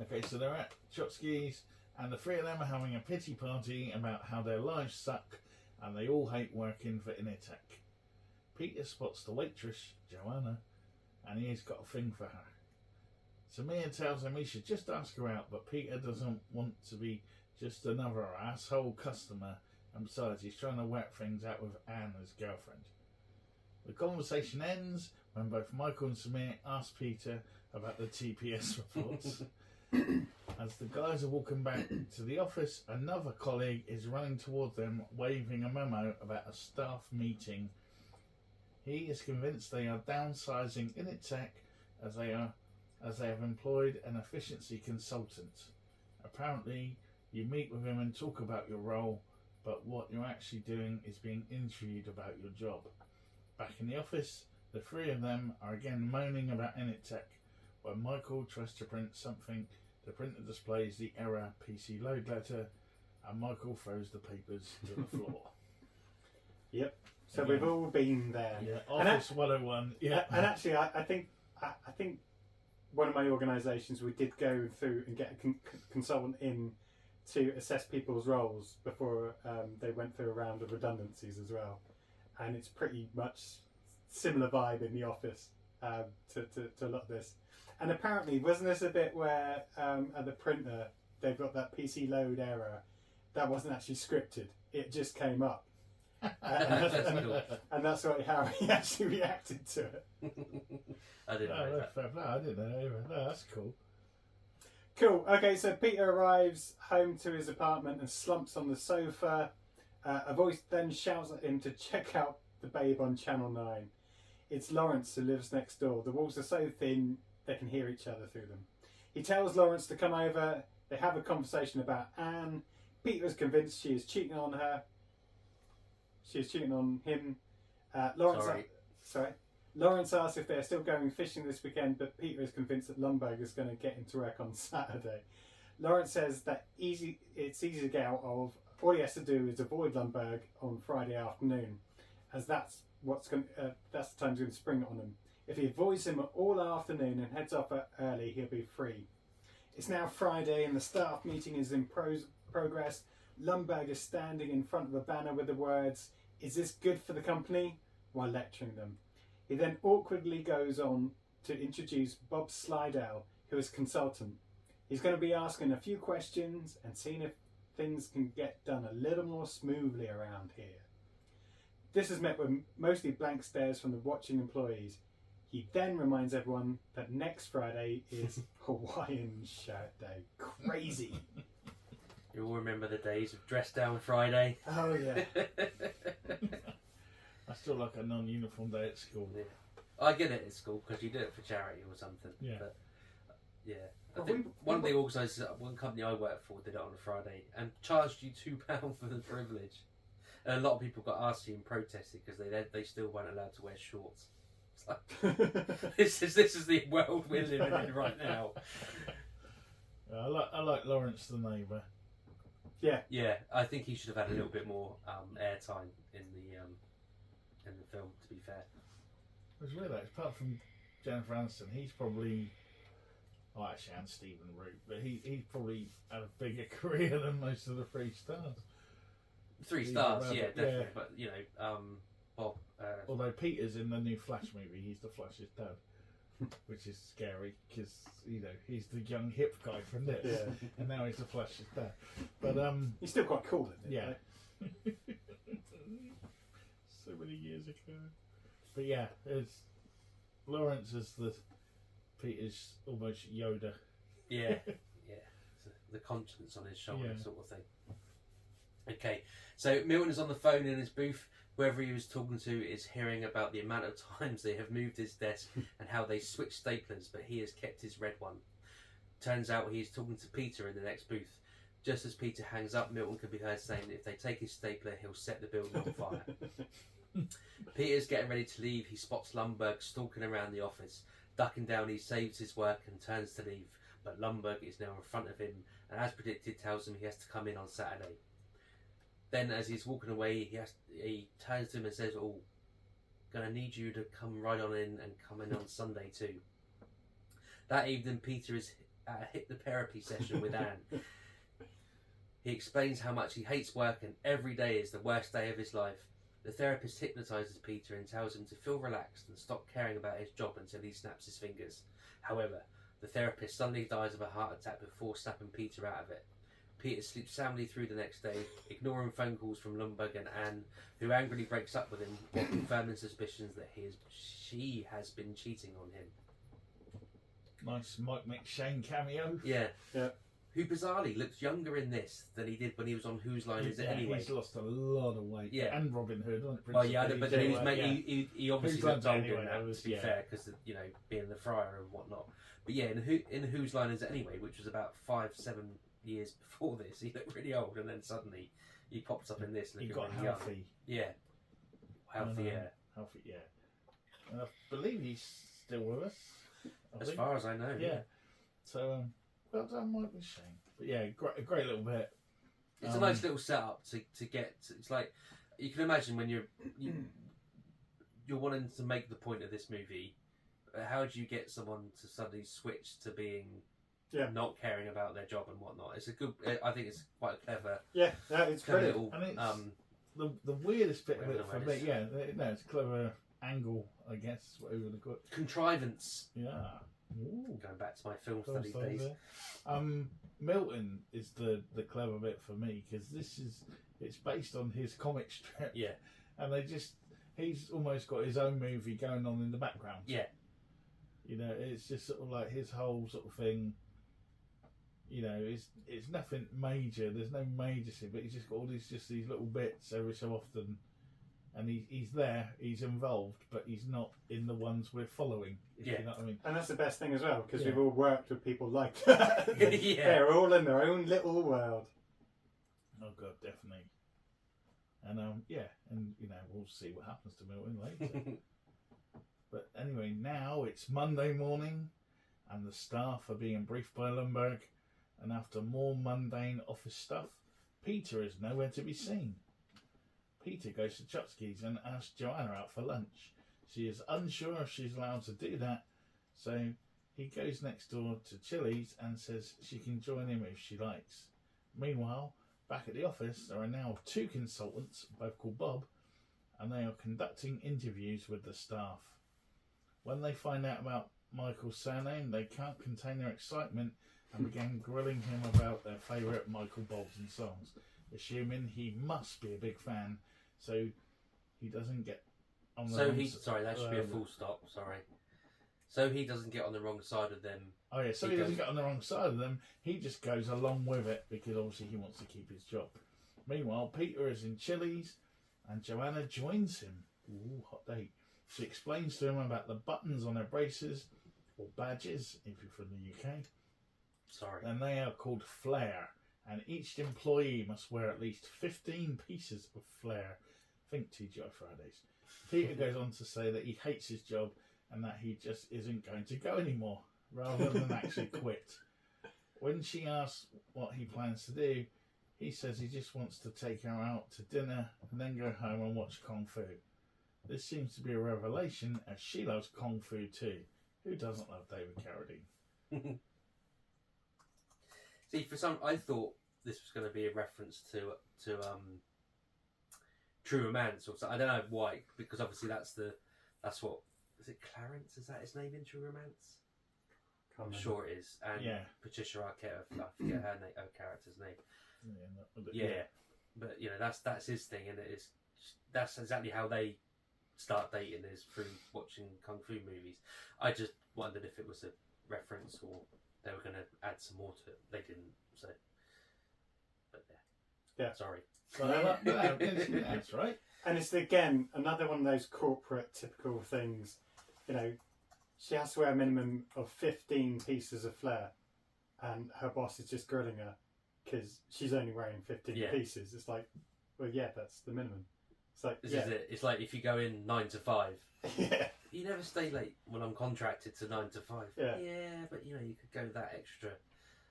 Okay, so they're at Chotsky's, and the three of them are having a pity party about how their lives suck, and they all hate working for Initech. Peter spots the waitress, Joanna, and he's got a thing for her. Samir tells him he should just ask her out, but Peter doesn't want to be just another asshole customer, and besides, he's trying to work things out with Anne, his girlfriend. The conversation ends when both Michael and Samir ask Peter about the TPS reports. As the guys are walking back to the office, another colleague is running toward them, waving a memo about a staff meeting. He is convinced they are downsizing Initech as they have employed an efficiency consultant. Apparently, you meet with him and talk about your role, but what you're actually doing is being interviewed about your job. Back in the office, the three of them are again moaning about Initech. When Michael tries to print something, the printer displays the error PC load letter, and Michael throws the papers to the floor. Yep. So Again. we've all been there. Yeah, And Office 101. Yeah, And actually, I think one of my organisations, we did go through and get a consultant in to assess people's roles before they went through a round of redundancies as well, and it's pretty much similar vibe in the office to a lot of this. And apparently, wasn't this a bit where at the printer they've got that PC load error that wasn't actually scripted? It just came up. And that's how he actually reacted to it. I didn't know that. fair play. I didn't know either. No, that's cool. Cool. Okay, so Peter arrives home to his apartment and slumps on the sofa. A voice then shouts at him to check out the Babe on Channel 9. It's Lawrence who lives next door. The walls are so thin they can hear each other through them. He tells Lawrence to come over. They have a conversation about Anne. Peter is convinced she is cheating on her. She is cheating on him. Lawrence asks if they are still going fishing this weekend, but Peter is convinced that Lumberg is going to get into work on Saturday. Lawrence says that it's easy to get out of. All he has to do is avoid Lumberg on Friday afternoon, as that's the time he's going to spring it on him. If he avoids him all afternoon and heads off early, he'll be free. It's now Friday and the staff meeting is in progress. Lumberg is standing in front of a banner with the words, "Is this good for the company?" while lecturing them. He then awkwardly goes on to introduce Bob Slidell, who is consultant. He's going to be asking a few questions and seeing if things can get done a little more smoothly around here. This is met with mostly blank stares from the watching employees. He then reminds everyone that next Friday is Hawaiian Shirt Day. Crazy. You all remember the days of Dress Down Friday? Oh, yeah. I still like a non-uniform day at school. Yeah. I get it at school because you do it for charity or something. Yeah. But, yeah. I think one of the organisers at one company I worked for did it on a Friday and charged you £2 for the privilege. And a lot of people got arsy and protested because they still weren't allowed to wear shorts. It's like, this is the world we're living in right now. I like Lawrence the neighbour. Yeah, I think he should have had a little bit more airtime in the film. To be fair, It was weird though. Apart from Jennifer Aniston, he's probably actually and Stephen Root, but he's probably had a bigger career than most of the 3 stars. 3 stars, yeah, definitely. Yeah. But you know, Bob. Although Peter's in the new Flash movie, he's the Flash's dad, which is scary because he's the young hip guy from this, and now he's the Flash's dad. But he's still quite cool, isn't he? Yeah. So many years ago. But yeah, it's Lawrence is the Peter's almost Yoda. Yeah, yeah. The conscience on his shoulder, sort of thing. Okay, so Milton is on the phone in his booth. Whoever he was talking to is hearing about the amount of times they have moved his desk and how they switched staplers, but he has kept his red one. Turns out he is talking to Peter in the next booth. Just as Peter hangs up, Milton can be heard saying that if they take his stapler, he'll set the building on fire. Peter's getting ready to leave. He spots Lumberg stalking around the office. Ducking down, he saves his work and turns to leave, but Lumberg is now in front of him and, as predicted, tells him he has to come in on Saturday. Then, as he's walking away, he turns to him and says, "Oh, gonna need you to come right on in and come in on Sunday too." That evening, Peter is at a hypnotherapy session with Anne. He explains how much he hates work and every day is the worst day of his life. The therapist hypnotises Peter and tells him to feel relaxed and stop caring about his job until he snaps his fingers. However, the therapist suddenly dies of a heart attack before snapping Peter out of it. Peter sleeps soundly through the next day, ignoring phone calls from Lumberg and Anne, who angrily breaks up with him while confirming suspicions that she has been cheating on him. Nice Mike McShane cameo. Yeah. Yeah. Who bizarrely looks younger in this than he did when he was on Whose Line Is It Anyway? He's lost a lot of weight. Yeah. And Robin Hood, wasn't it? Well, yeah, but then he obviously Whose looked Line's older Anyway, in that, that was- to be fair, because, being the friar and whatnot. But yeah, in Whose Line Is It Anyway, which was about 5-7 years before this, he looked really old, and then suddenly he pops up in this He looking got really healthy. young. Yeah. Healthy, yeah. Healthy, yeah. And I believe he's still with us. As far as I know. Yeah. So, well done, Mike McShane. But yeah, a great little bit. It's a nice little setup to get. It's like you can imagine when you're wanting to make the point of this movie. How do you get someone to suddenly switch to being not caring about their job and whatnot? It's a good. I think it's quite a clever. Yeah, it's clever brilliant. little, And it's the weirdest bit of it for me. is. Yeah, no, it's a clever angle, I guess. Whatever you call it. Contrivance. Yeah. Ooh. Going back to my film Film studies studies days. there. Milton is the clever bit for me because it's based on his comic strip. Yeah. And he's almost got his own movie going on in the background. Yeah. It's just sort of like his whole sort of thing. It's nothing major. There's no major thing, but he's just got all these little bits every so often. and he's there, he's involved, but he's not in the ones we're following. If you know what I mean. And that's the best thing as well, because Yeah. we've all worked with people like that. Yeah. They're all in their own little world. Oh God, definitely. And and we'll see what happens to Milton later. But anyway, now it's Monday morning, and the staff are being briefed by Lumberg, and after more mundane office stuff, Peter is nowhere to be seen. Peter goes to Chutsky's and asks Joanna out for lunch. She is unsure if she's allowed to do that, so he goes next door to Chili's and says she can join him if she likes. Meanwhile, back at the office, there are now 2 consultants, both called Bob, and they are conducting interviews with the staff. When they find out about Michael's surname, they can't contain their excitement and begin grilling him about their favourite Michael Bolton songs, assuming he must be a big fan, so he doesn't get on the wrong Sorry, that should be a full stop, sorry. So he doesn't get on the wrong side of them. Oh yeah, so he doesn't get on the wrong side of them, he just goes along with it because obviously he wants to keep his job. Meanwhile, Peter is in Chili's and Joanna joins him. Ooh, hot date. She explains to him about the buttons on her braces, or badges if you're from the UK. Sorry. And they are called flair, and each employee must wear at least 15 pieces of flair. Think TGI Fridays. Peter goes on to say that he hates his job and that he just isn't going to go anymore, rather than actually quit. When she asks what he plans to do, he says he just wants to take her out to dinner and then go home and watch Kung Fu. This seems to be a revelation, as she loves Kung Fu too. Who doesn't love David Carradine? See, I thought this was going to be a reference to True Romance or something. I don't know why, because obviously that's what is it? Clarence, is that his name in True Romance? I'm sure it is. And Patricia Arquette, I forget her character's name. Yeah, but that's his thing, and that's exactly how they start dating, is through watching Kung Fu movies. I just wondered if it was a reference or they were going to add some more to it. They didn't, so. But yeah. Sorry. That's right. And it's again another one of those corporate typical things. She has to wear a minimum of 15 pieces of flair, and her boss is just grilling her because she's only wearing 15 pieces. It's like, well, yeah, that's the minimum. It's like, this is it. It's like if you go in 9 to 5. Yeah. You never stay late when I'm contracted to 9 to 5. Yeah. Yeah, but you could go that extra.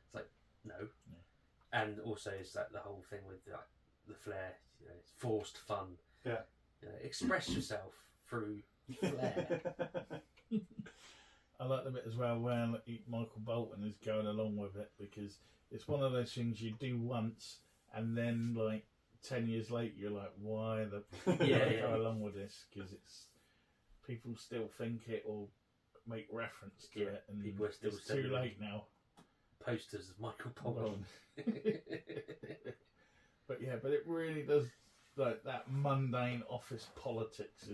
It's like, no. Yeah. And also, it's like the whole thing with the flair. It's forced fun. Yeah. Express yourself through flair. I like the bit as well where Michael Bolton is going along with it, because it's one of those things you do once and then 10 years later you're like, why the go along with this? Because it's people still think it or make reference to it, and people are still it's too late now. Posters of Michael Bolton. But it really does, that mundane office politics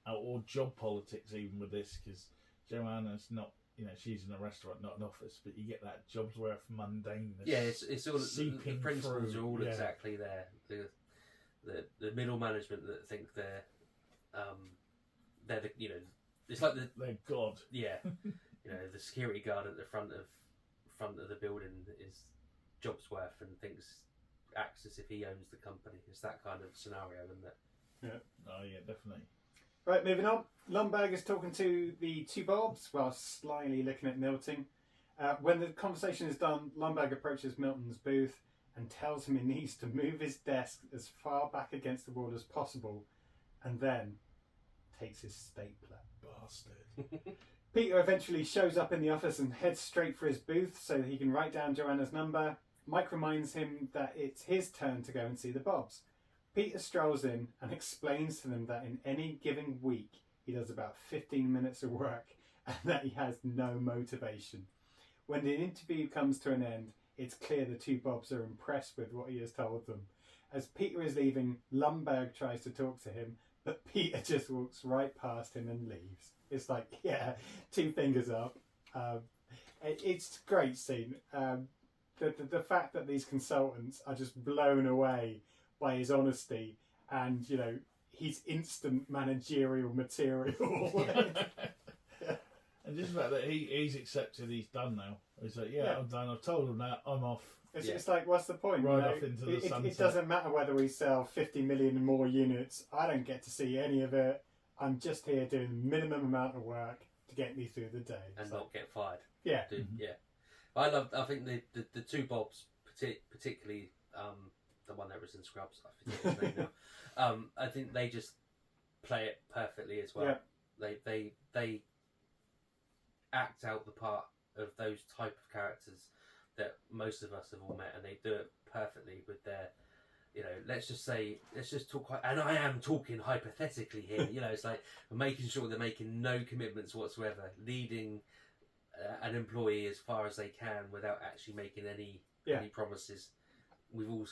or job politics even with this, because Joanna's not, she's in a restaurant, not an office, but you get that job's worth mundaneness. Yeah, it's all the principles through, are all exactly there. The middle management that think they're the it's like they're God. Yeah, the security guard at the front of the building is job's worth and acts as if he owns the company. It's that kind of scenario, isn't it? Yeah. Oh yeah, definitely. Right, moving on. Lumberg is talking to the 2 Bobs while slyly looking at Milton. When the conversation is done, Lumberg approaches Milton's booth and tells him he needs to move his desk as far back against the wall as possible, and then takes his stapler. Bastard. Peter eventually shows up in the office and heads straight for his booth so that he can write down Joanna's number. Mike reminds him that it's his turn to go and see the Bobs. Peter strolls in and explains to them that in any given week he does about 15 minutes of work and that he has no motivation. When the interview comes to an end, it's clear the 2 Bobs are impressed with what he has told them. As Peter is leaving, Lumberg tries to talk to him, but Peter just walks right past him and leaves. It's like, 2 fingers up. It's a great scene. The fact that these consultants are just blown away by his honesty, and he's instant managerial material. And just the fact that he's accepted he's done now. He's like, Yeah. I'm done. I've told him that. I'm off. It's like, what's the point? Right off into the sunset. It doesn't matter whether we sell 50 million and more units. I don't get to see any of it. I'm just here doing the minimum amount of work to get me through the day. And not get fired. Yeah. Yeah. I think the two Bobs, particularly the one that was in Scrubs, I forget his name now. I think they just play it perfectly as well. Yeah. They act out the part of those type of characters that most of us have all met, and they do it perfectly with their, let's just talk, and I am talking hypothetically here, it's like making sure they're making no commitments whatsoever, leading an employee as far as they can without actually making any promises. We all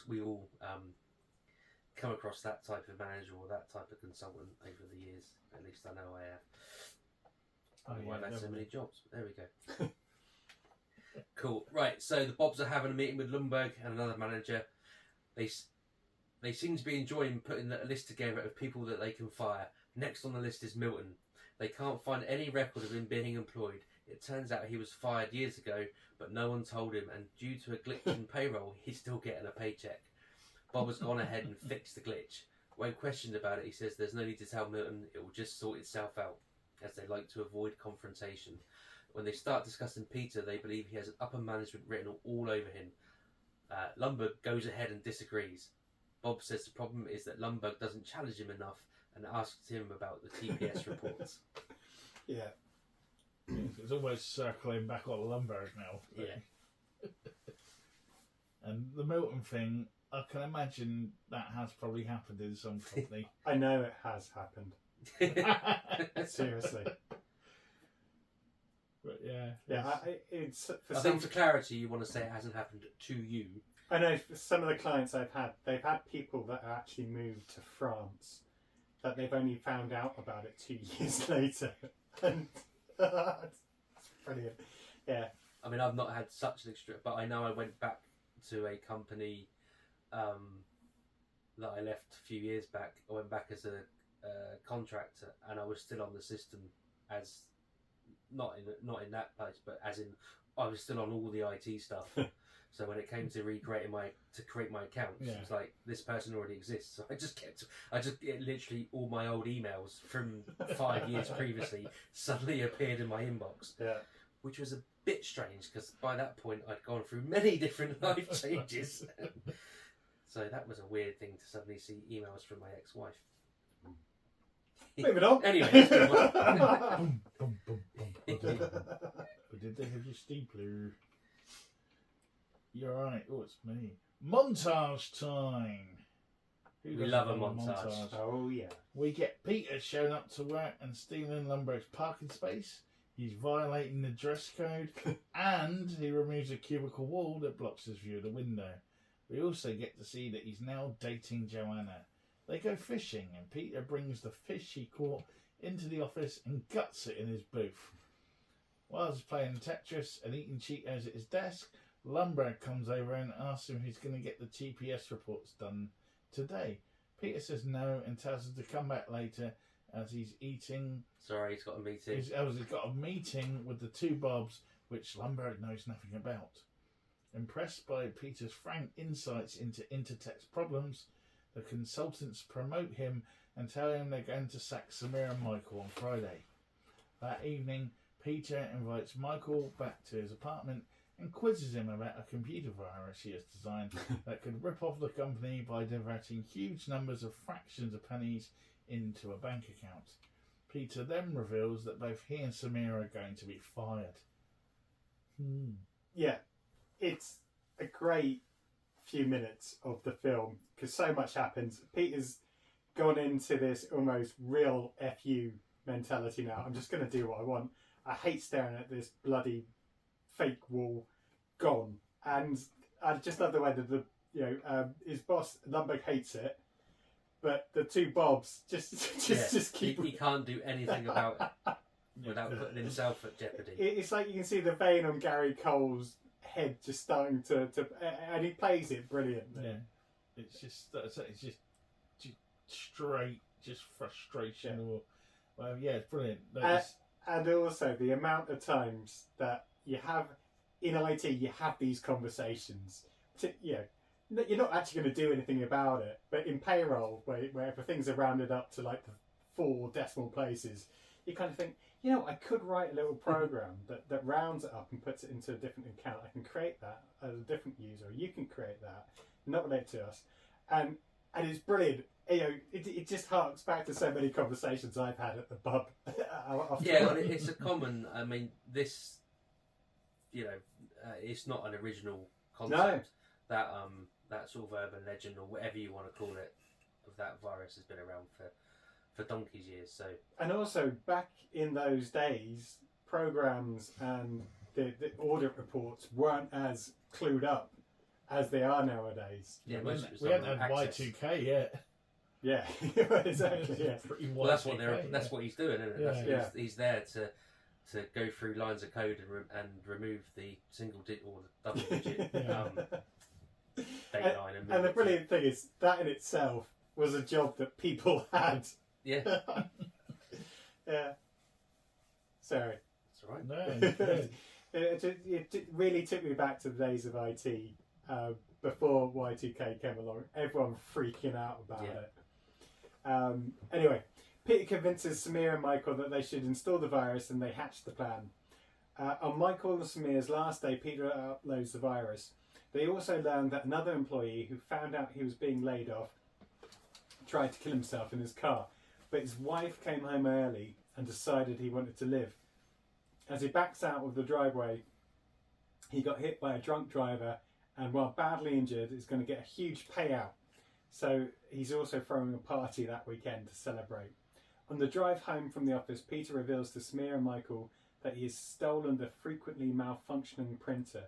come across that type of manager or that type of consultant over the years. At least I know I have. I've had so many jobs. There we go. Cool. Right, so the Bobs are having a meeting with Lundberg and another manager. They seem to be enjoying putting a list together of people that they can fire. Next on the list is Milton. They can't find any record of him being employed. It turns out he was fired years ago, but no one told him, and due to a glitch in payroll, he's still getting a paycheck. Bob has gone ahead and fixed the glitch. When questioned about it, he says there's no need to tell Milton, it will just sort itself out, as they like to avoid confrontation. When they start discussing Peter, they believe he has upper management written all over him. Lundberg goes ahead and disagrees. Bob says the problem is that Lundberg doesn't challenge him enough and asks him about the TPS reports. Yeah. It's almost circling back on Lundberg now. Yeah. And the Milton thing, I can imagine that has probably happened in some company. I know it has happened. Seriously. But yeah. I think for clarity, you want to say it hasn't happened to you. I know for some of the clients I've had, they've had people that actually moved to France that they've only found out about it 2 years later. And it's brilliant. Yeah. I mean, I've not had such an extreme, but I know I went back to a company that I left a few years back. I went back as a contractor, and I was still on the system as not in that place, but as in I was still on all the IT stuff. So when it came to create my accounts, it was like, this person already exists. So literally all my old emails from 5 years previously suddenly appeared in my inbox. Yeah. Which was a bit strange because by that point I'd gone through many different life changes. So that was a weird thing to suddenly see emails from my ex-wife. Moving on. Anyway, let's move on. Boom, boom, boom, boom. But did they have your stapler? You're right. Oh, it's me. Montage time. We love a montage. Oh, yeah. We get Peter showing up to work and stealing Lundberg's parking space. He's violating the dress code. And he removes a cubicle wall that blocks his view of the window. We also get to see that he's now dating Joanna. They go fishing and Peter brings the fish he caught into the office and guts it in his booth. While he's playing Tetris and eating Cheetos at his desk, Lundberg comes over and asks him if he's going to get the TPS reports done today. Peter says no and tells him to come back later as he's eating. Sorry, he's got a meeting. He's got a meeting with the two Bobs, which Lundberg knows nothing about. Impressed by Peter's frank insights into Intertext problems, the consultants promote him and tell him they're going to sack Samir and Michael on Friday. That evening, Peter invites Michael back to his apartment and quizzes him about a computer virus he has designed that could rip off the company by diverting huge numbers of fractions of pennies into a bank account. Peter then reveals that both he and Samir are going to be fired. Yeah, it's a great few minutes of the film because so much happens. Peter's gone into this almost real FU mentality now. I'm just going to do what I want. I hate staring at this bloody fake wall. Gone. And I just love the way that his boss Lundberg hates it, but the two Bobs just keep. He can't do anything about it without putting himself at jeopardy. It's like you can see the vein on Gary Cole's head just starting to and he plays it brilliantly. Yeah, it's just straight just frustration or. Well, yeah, it's brilliant. And also the amount of times that you have in IT, you have these conversations. You're not actually going to do anything about it, but in payroll, where things are rounded up to like the 4 decimal places, you kind of think, I could write a little program that rounds it up and puts it into a different account. I can create that as a different user. You can create that, not related to us, and it's brilliant. It just harks back to so many conversations I've had at the pub. Yeah, it's a common. I mean, this, it's not an original concept. No. That sort of urban legend or whatever you want to call it of that virus has been around for donkey's years. So, and also back in those days, programs and the audit reports weren't as clued up as they are nowadays. Yeah, we hadn't had Y2K yet. Yeah, exactly. Yeah, well, that's what he's doing, isn't it? Yeah. He's there to go through lines of code and remove the single digit or the double digit date line. And the brilliant thing is that in itself was a job that people had. Yeah. Yeah. Sorry. That's all right. No, it really took me back to the days of IT before Y2K came along. Everyone freaking out about it. Anyway, Peter convinces Samir and Michael that they should install the virus, and they hatch the plan. On Michael and Samir's last day, Peter uploads the virus. They also learn that another employee who found out he was being laid off tried to kill himself in his car, but his wife came home early and decided he wanted to live. As he backs out of the driveway, he got hit by a drunk driver, and while badly injured, is going to get a huge payout. So he's also throwing a party that weekend to celebrate. On the drive home from the office, Peter reveals to Samir and Michael that he has stolen the frequently malfunctioning printer.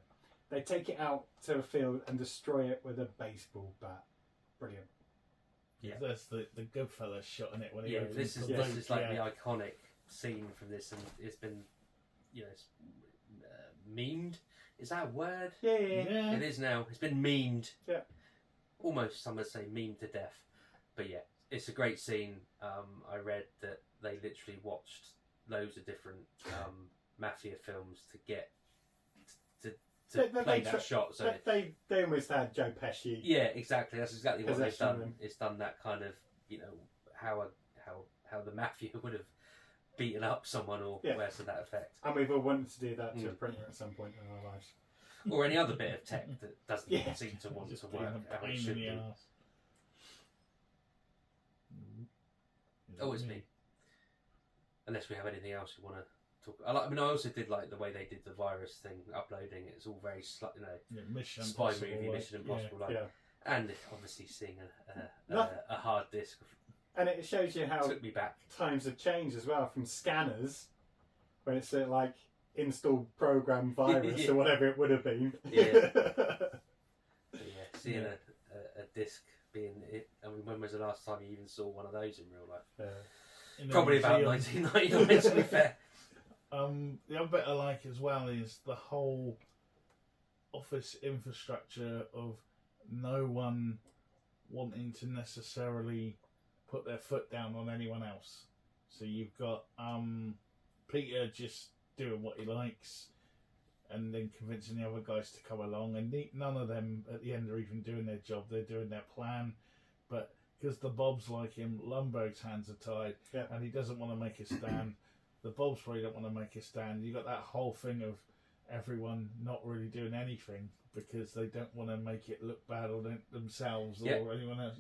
They take it out to a field and destroy it with a baseball bat. Brilliant. Yeah, that's the Goodfellas shot in it when he goes. This is like the iconic scene from this, and it's been, memed. Is that a word? Yeah. It is now. It's been memed. Yeah. Almost, some would say, memed to death. But yeah, it's a great scene. I read that they literally watched loads of different mafia films to get to play that shot. So they almost had Joe Pesci. Yeah, exactly. That's exactly what they've done. It's done that kind of, how the mafia would have beaten up someone or worse to that effect. And we've all wanted to do that to a printer at some point in our lives. Or any other bit of tech that doesn't seem to want to work how it should be. Oh, it's me. Unless we have anything else you want to talk. I also did like the way they did the virus thing, uploading. It's all very, Mission spy Impossible, movie, Mission Impossible, and obviously seeing a hard disk. And it shows you how took me back. Times have changed as well, from scanners, when it's like install program virus or whatever it would have been. Seeing a disc being it. I mean, when was the last time you even saw one of those in real life? Probably about 1999, to be fair. The other bit I like as well is the whole office infrastructure of no one wanting to necessarily put their foot down on anyone else. So you've got Peter just doing what he likes and then convincing the other guys to come along, and none of them at the end are even doing their job. They're doing their plan, but because the Bobs like him, Lumbergh's hands are tied and he doesn't want to make a stand. The Bobs probably don't want to make a stand. You got that whole thing of everyone not really doing anything because they don't want to make it look bad on themselves or anyone else.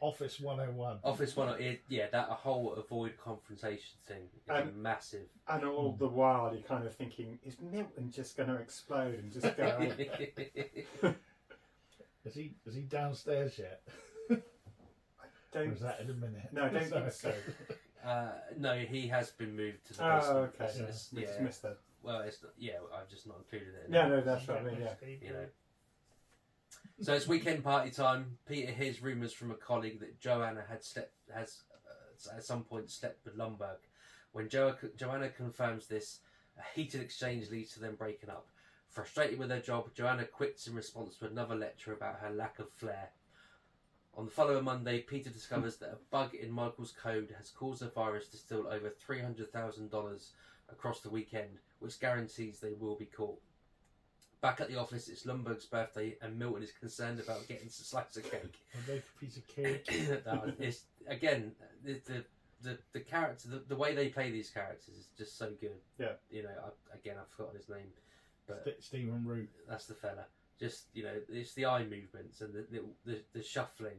Office 101. Office 101, that whole avoid confrontation thing is massive. And all the while you're kind of thinking, is Milton just going to explode and just go? Is he downstairs yet? Or is that in a minute? No, I don't think so. No, he has been moved to the basement. Oh, okay. We just missed that. Well, it's not, I've just not included it. No, that's what I mean. So it's weekend party time. Peter hears rumours from a colleague that Joanna has at some point slept with Lumbergh. When Joanna confirms this, a heated exchange leads to them breaking up. Frustrated with her job, Joanna quits in response to another lecture about her lack of flair. On the following Monday, Peter discovers that a bug in Michael's code has caused the virus to steal over $300,000 across the weekend, which guarantees they will be caught. Back at the office, it's Lundberg's birthday, and Milton is concerned about getting a slice of cake. A big piece of cake. It's again the character, the way they play these characters is just so good. Yeah. You know, I've forgotten his name, but Stephen Root. that's the fella. Just, you know, it's the eye movements and the shuffling.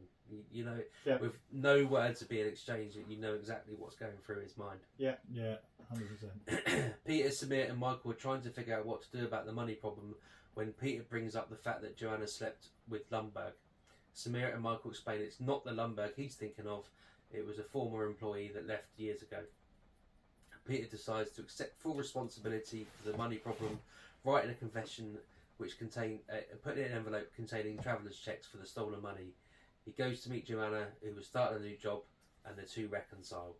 You know, Yeah. with no words are being exchanged, you know exactly what's going through his mind. Yeah, 100%. Peter, Samir, and Michael are trying to figure out what to do about the money problem when Peter brings up the fact that Joanna slept with Lundberg. Samir and Michael explain it's not the Lundberg he's thinking of, it was a former employee that left years ago. Peter decides to accept full responsibility for the money problem, writing a confession which contain put in an envelope containing travellers' checks for the stolen money. He goes to meet Joanna, who was starting a new job, and the two reconcile.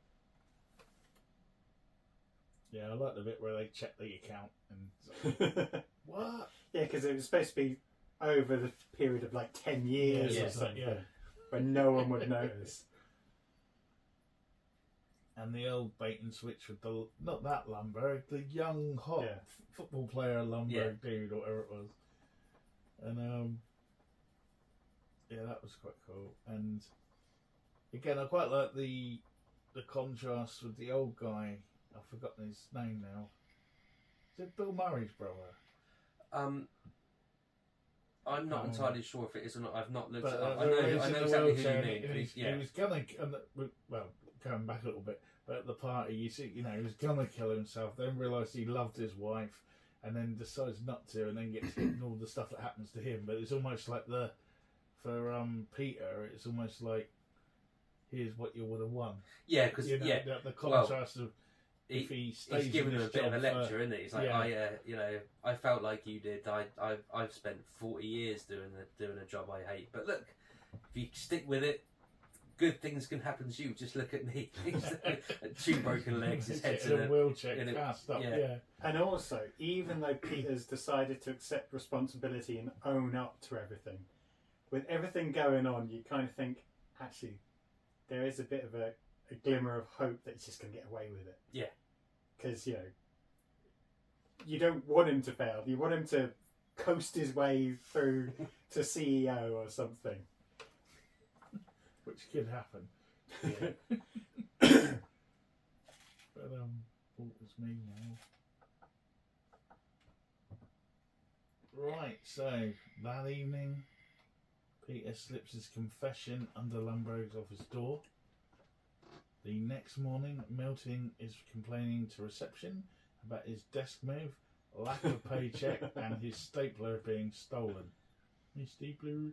Yeah, I like the bit where they check the account and what? Yeah, because it was supposed to be over the period of like 10 years Yeah. or something, Yeah. when no one would notice. And the old bait and switch with the not that Lundberg, the young hot Yeah. football player Lundberg Yeah. dude or whatever it was. And yeah, that was quite cool. And again, I quite like the contrast with the old guy. I've forgotten his name now. Is it Bill Murray's brother? I'm not Oh. entirely sure if it is or not. I've not looked But it up. I there know is in the exactly who you wheelchair, mean. and he was gonna, well, going back a little bit, but at the party, you see, you know, he was gonna kill himself. Then realised he loved his wife, and then decides not to, and then gets hit and all the stuff that happens to him. But it's almost like for Peter, it's almost like here's what you would have won. Yeah, because You know, the contrast of if he stays he's giving in him a this bit of a job lecture, isn't it? He's like, yeah. you know, I felt like you did. I've spent 40 years doing a job I hate. But look, if you stick with it, good things can happen to you. Just look at me. Two broken legs, his head's in a wheelchair, in a- cast up. yeah. Yeah. And also, even though Peter's decided to accept responsibility and own up to everything, with everything going on, you kind of think, actually, there is a bit of a glimmer of hope that he's just going to get away with it. Yeah. Because, you know, you don't want him to fail. You want him to coast his way through to CEO or something. Which could happen. Yeah. But what was me now? Right, so that evening, Peter slips his confession under Lundberg's office door. The next morning, Milton is complaining to reception about his desk move, lack of paycheck, and his stapler being stolen. My stapler.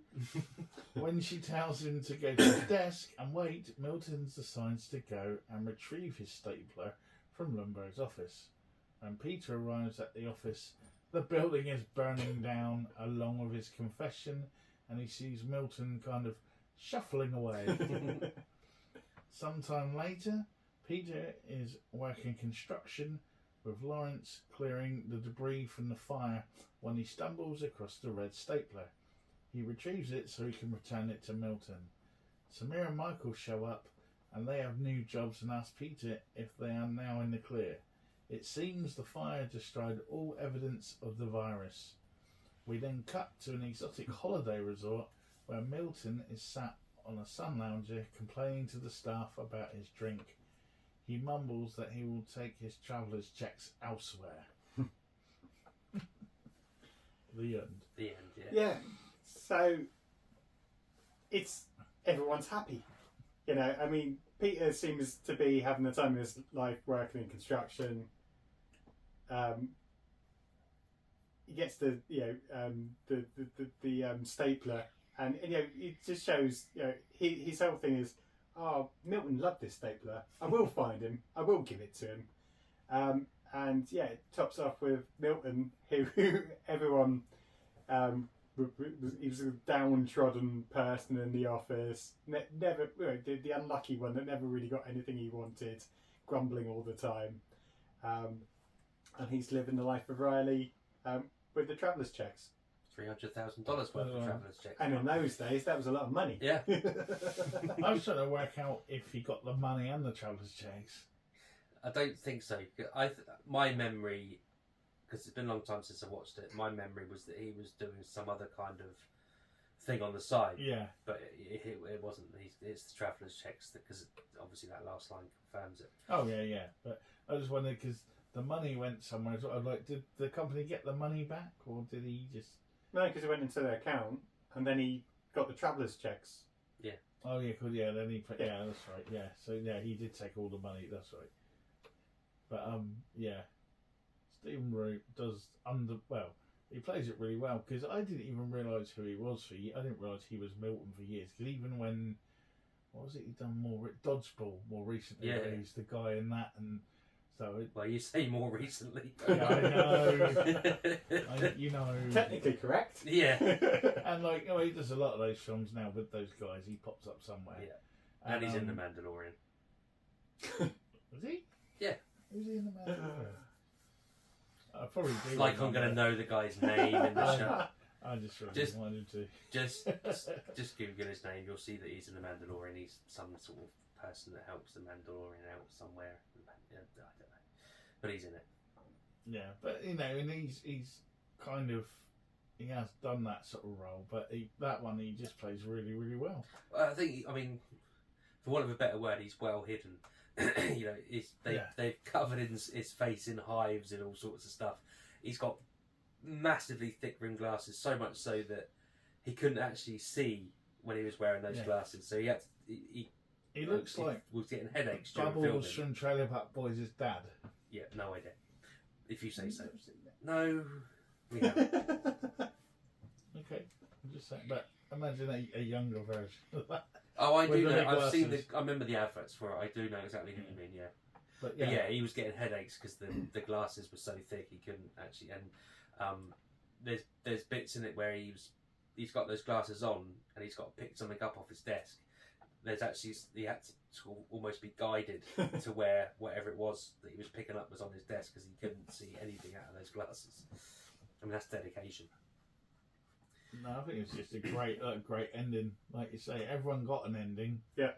When she tells him to go to his desk and wait, Milton decides to go and retrieve his stapler from Lundberg's office. When Peter arrives at the office, the building is burning down along with his confession, and he sees Milton kind of shuffling away. Sometime later, Peter is working construction with Lawrence clearing the debris from the fire when he stumbles across the red stapler. He retrieves it so he can return it to Milton. Samir and Michael show up and they have new jobs and ask Peter if they are now in the clear. It seems the fire destroyed all evidence of the virus. We then cut to an exotic holiday resort where Milton is sat on a sun lounger complaining to the staff about his drink. He mumbles that he will take his traveller's checks elsewhere. The end. The end. Yeah. Yeah. So it's everyone's happy. You know, I mean, Peter seems to be having the time of his life working in construction. He gets the stapler, and you know, it just shows, you know, his whole thing is, oh, Milton loved this stapler. I will find him. I will give it to him. And yeah, it tops off with Milton, who everyone. He was a downtrodden person in the office. Never, you know, the unlucky one that never really got anything he wanted, grumbling all the time. And he's living the life of Riley with the traveller's checks. $300,000 worth of travellers checks. And in those days, that was a lot of money. Yeah. I was trying to work out if he got the money and the traveller's checks. I don't think so. My memory, because it's been a long time since I watched it, my memory was that he was doing some other kind of thing on the side. Yeah. But it wasn't. It's the travellers checks, because obviously that last line confirms it. Oh, yeah. But I just wondered, because the money went somewhere. So I'm like, did the company get the money back, or did he just... No, because it went into their account, and then he got the travellers checks. Yeah. Oh, yeah, cool. Yeah, then he put... Yeah, that's right. Yeah, so, yeah, he did take all the money. That's right. But, yeah. Stephen Root does well, he plays it really well, because I didn't even realise who he was for years. I didn't realise he was Milton for years, because even when, what was it he done more, Dodgeball more recently, Yeah. where he's the guy in that, and so Well, you say more recently. yeah, I know. You know, Technically correct. Yeah. and like, he does a lot of those films now with those guys. He pops up somewhere. Yeah. And he's in The Mandalorian. Was he? Yeah. Who's he in the Mandalorian? I probably do. Like I'm going to know the guy's name in the show. I just really wanted to. Just Google his name. You'll see that he's in The Mandalorian. He's some sort of person that helps the Mandalorian out somewhere. I don't know. But he's in it. Yeah, but and he's kind of, he has done that sort of role, but that one he just plays really, really well. I think, for want of a better word, he's well hidden. They've covered his face in hives and all sorts of stuff. He's got massively thick rimmed glasses, so much so that he couldn't actually see when he was wearing those glasses. So he looks like was getting headaches during Bubbles filming. from Trailer Park Boys' dad. Yeah, no idea. If you say so. Never seen that. No, we haven't. Okay, I'm just saying, but imagine a younger version of that. Oh, I With do the know. big I've seen glasses. I remember the adverts for it. I do know exactly who you mean. Yeah. But But yeah, he was getting headaches because the glasses were so thick he couldn't actually. And there's bits in it where he's got those glasses on and he's got to pick something up off his desk. There's actually he had to sort of almost be guided to where whatever it was that he was picking up was on his desk because he couldn't see anything out of those glasses. I mean, that's dedication. No, I think it's just a great ending. Like you say, everyone got an ending. Yeah.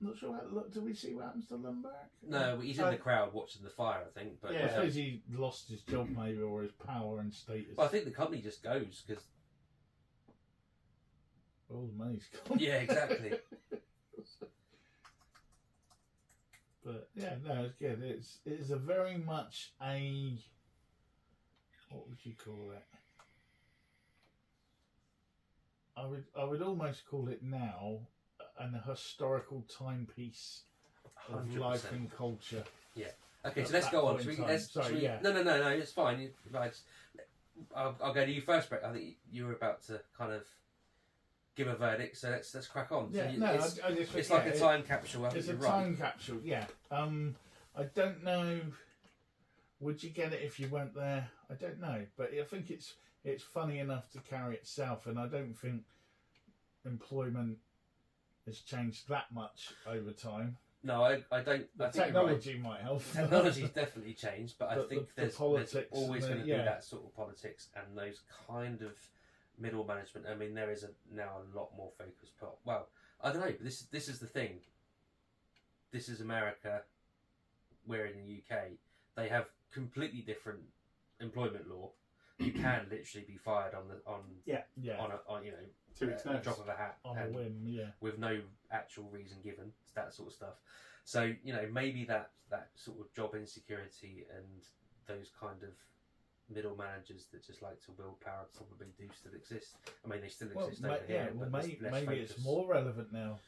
Not sure. Do we see what happens to Lundberg? No, he's in the crowd watching the fire, I think. But I suppose he lost his job maybe, or his power and status. well, I think the company just goes because. All the money's gone. Yeah, exactly. But yeah, no, it's good. It's a very much a, what would you call it? I would almost call it now an historical timepiece of 100%. life and culture. Yeah. Okay, At so let's that go on. point Should in we, time. let's, Sorry, should we- yeah. No, it's fine. I'll go to you first, Brett. I think you were about to kind of give a verdict, so let's crack on. Yeah, So no, it's, I just it's yeah, like a time capsule. I think It's a you're right. time capsule, yeah. I don't know. Would you get it if you weren't there? I don't know, but I think it's funny enough to carry itself, and I don't think employment has changed that much over time. No, I don't. The I think technology might help. you're right. Technology's definitely changed, but I But think the there's politics always and going to the- be yeah. that sort of politics and those kind of middle management. I mean, there is now a lot more focus put. Well, I don't know. But this is the thing. This is America. We're in the UK. They have completely different employment law. You can literally be fired on yeah, on 2 weeks a notice. drop of a hat on a and whim, yeah. with no actual reason given. It's that sort of stuff. So maybe that sort of job insecurity and those kind of middle managers that just like to will power probably do still exist. I mean, they still exist over here. Well, but there's less maybe it's focus. more relevant now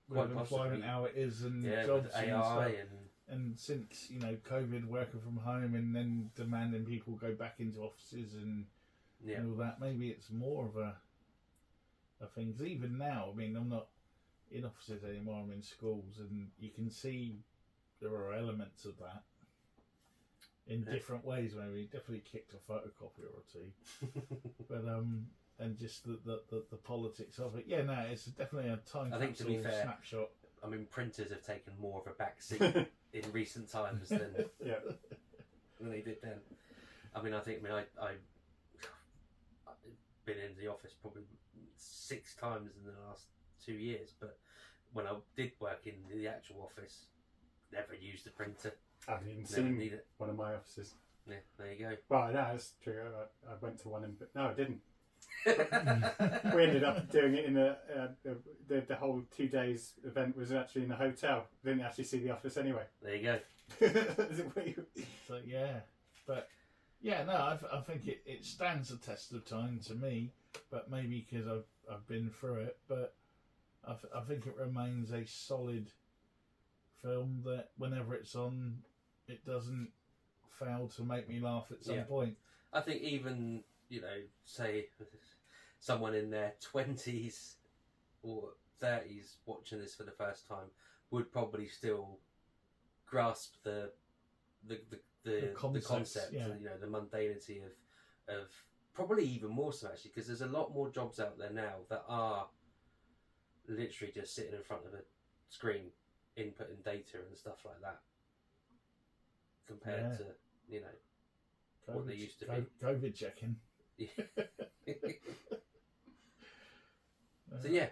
with Quite employment possibly. how it is and Yeah, jobs with and AI stuff. and And since COVID, working from home, and then demanding people go back into offices and all that, maybe it's more of a thing. 'Cause even now, I mean, I'm not in offices anymore. I'm in schools, and you can see there are elements of that in different ways. Maybe definitely kicked a photocopier or two, but and just the politics of it. Yeah, no, it's definitely a time I think, to be capsule fair, snapshot. I mean, printers have taken more of a back seat in recent times than Yeah. they did then. I I've been into the office probably 6 times in the last 2 years, but when I did work in the actual office, never used the printer. I haven't even Never seen need it. one of my offices. Yeah, there you go. Well, no, that's true. I went to one, but no, I didn't. We ended up doing it in the whole 2 days event was actually in a hotel. Didn't actually see the office anyway. There you go. So yeah, but yeah, no, I think it stands the test of time to me, but maybe because I've been through it, but I think it remains a solid film that whenever it's on, it doesn't fail to make me laugh at some point. I think even, say someone in their 20s or 30s watching this for the first time would probably still grasp the concept, yeah. and, the mundanity of probably even more so actually, because there's a lot more jobs out there now that are literally just sitting in front of a screen inputting data and stuff like that compared to what they used to be. COVID checking. So yeah,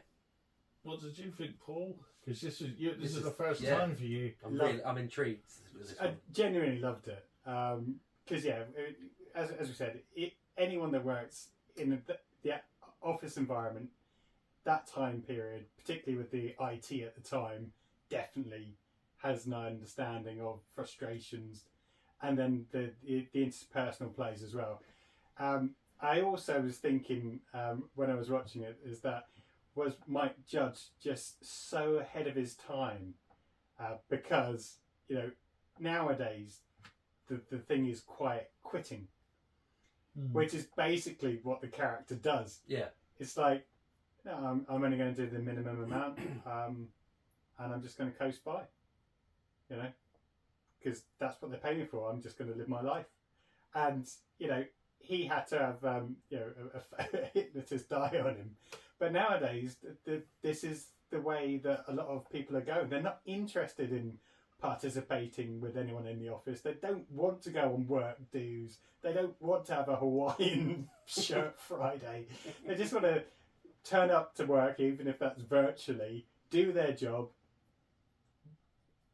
what did you think, Paul? Because this is the first yeah. time for you. I'm intrigued with this I one. genuinely loved it. Because as we said, anyone that works in the office environment, that time period, particularly with the IT at the time, definitely has an understanding of frustrations, and then the interpersonal plays as well. I also was thinking when I was watching it is that was Mike Judge just so ahead of his time, because nowadays the thing is quiet quitting, which is basically what the character does. Yeah, it's like, no, I'm only going to do the minimum amount, and I'm just going to coast by, because that's what they pay me for. I'm just going to live my life, and he had to have a hypnotist die on him. But nowadays, this is the way that a lot of people are going. They're not interested in participating with anyone in the office. They don't want to go on work dues. They don't want to have a Hawaiian shirt Friday. They just want to turn up to work, even if that's virtually, do their job,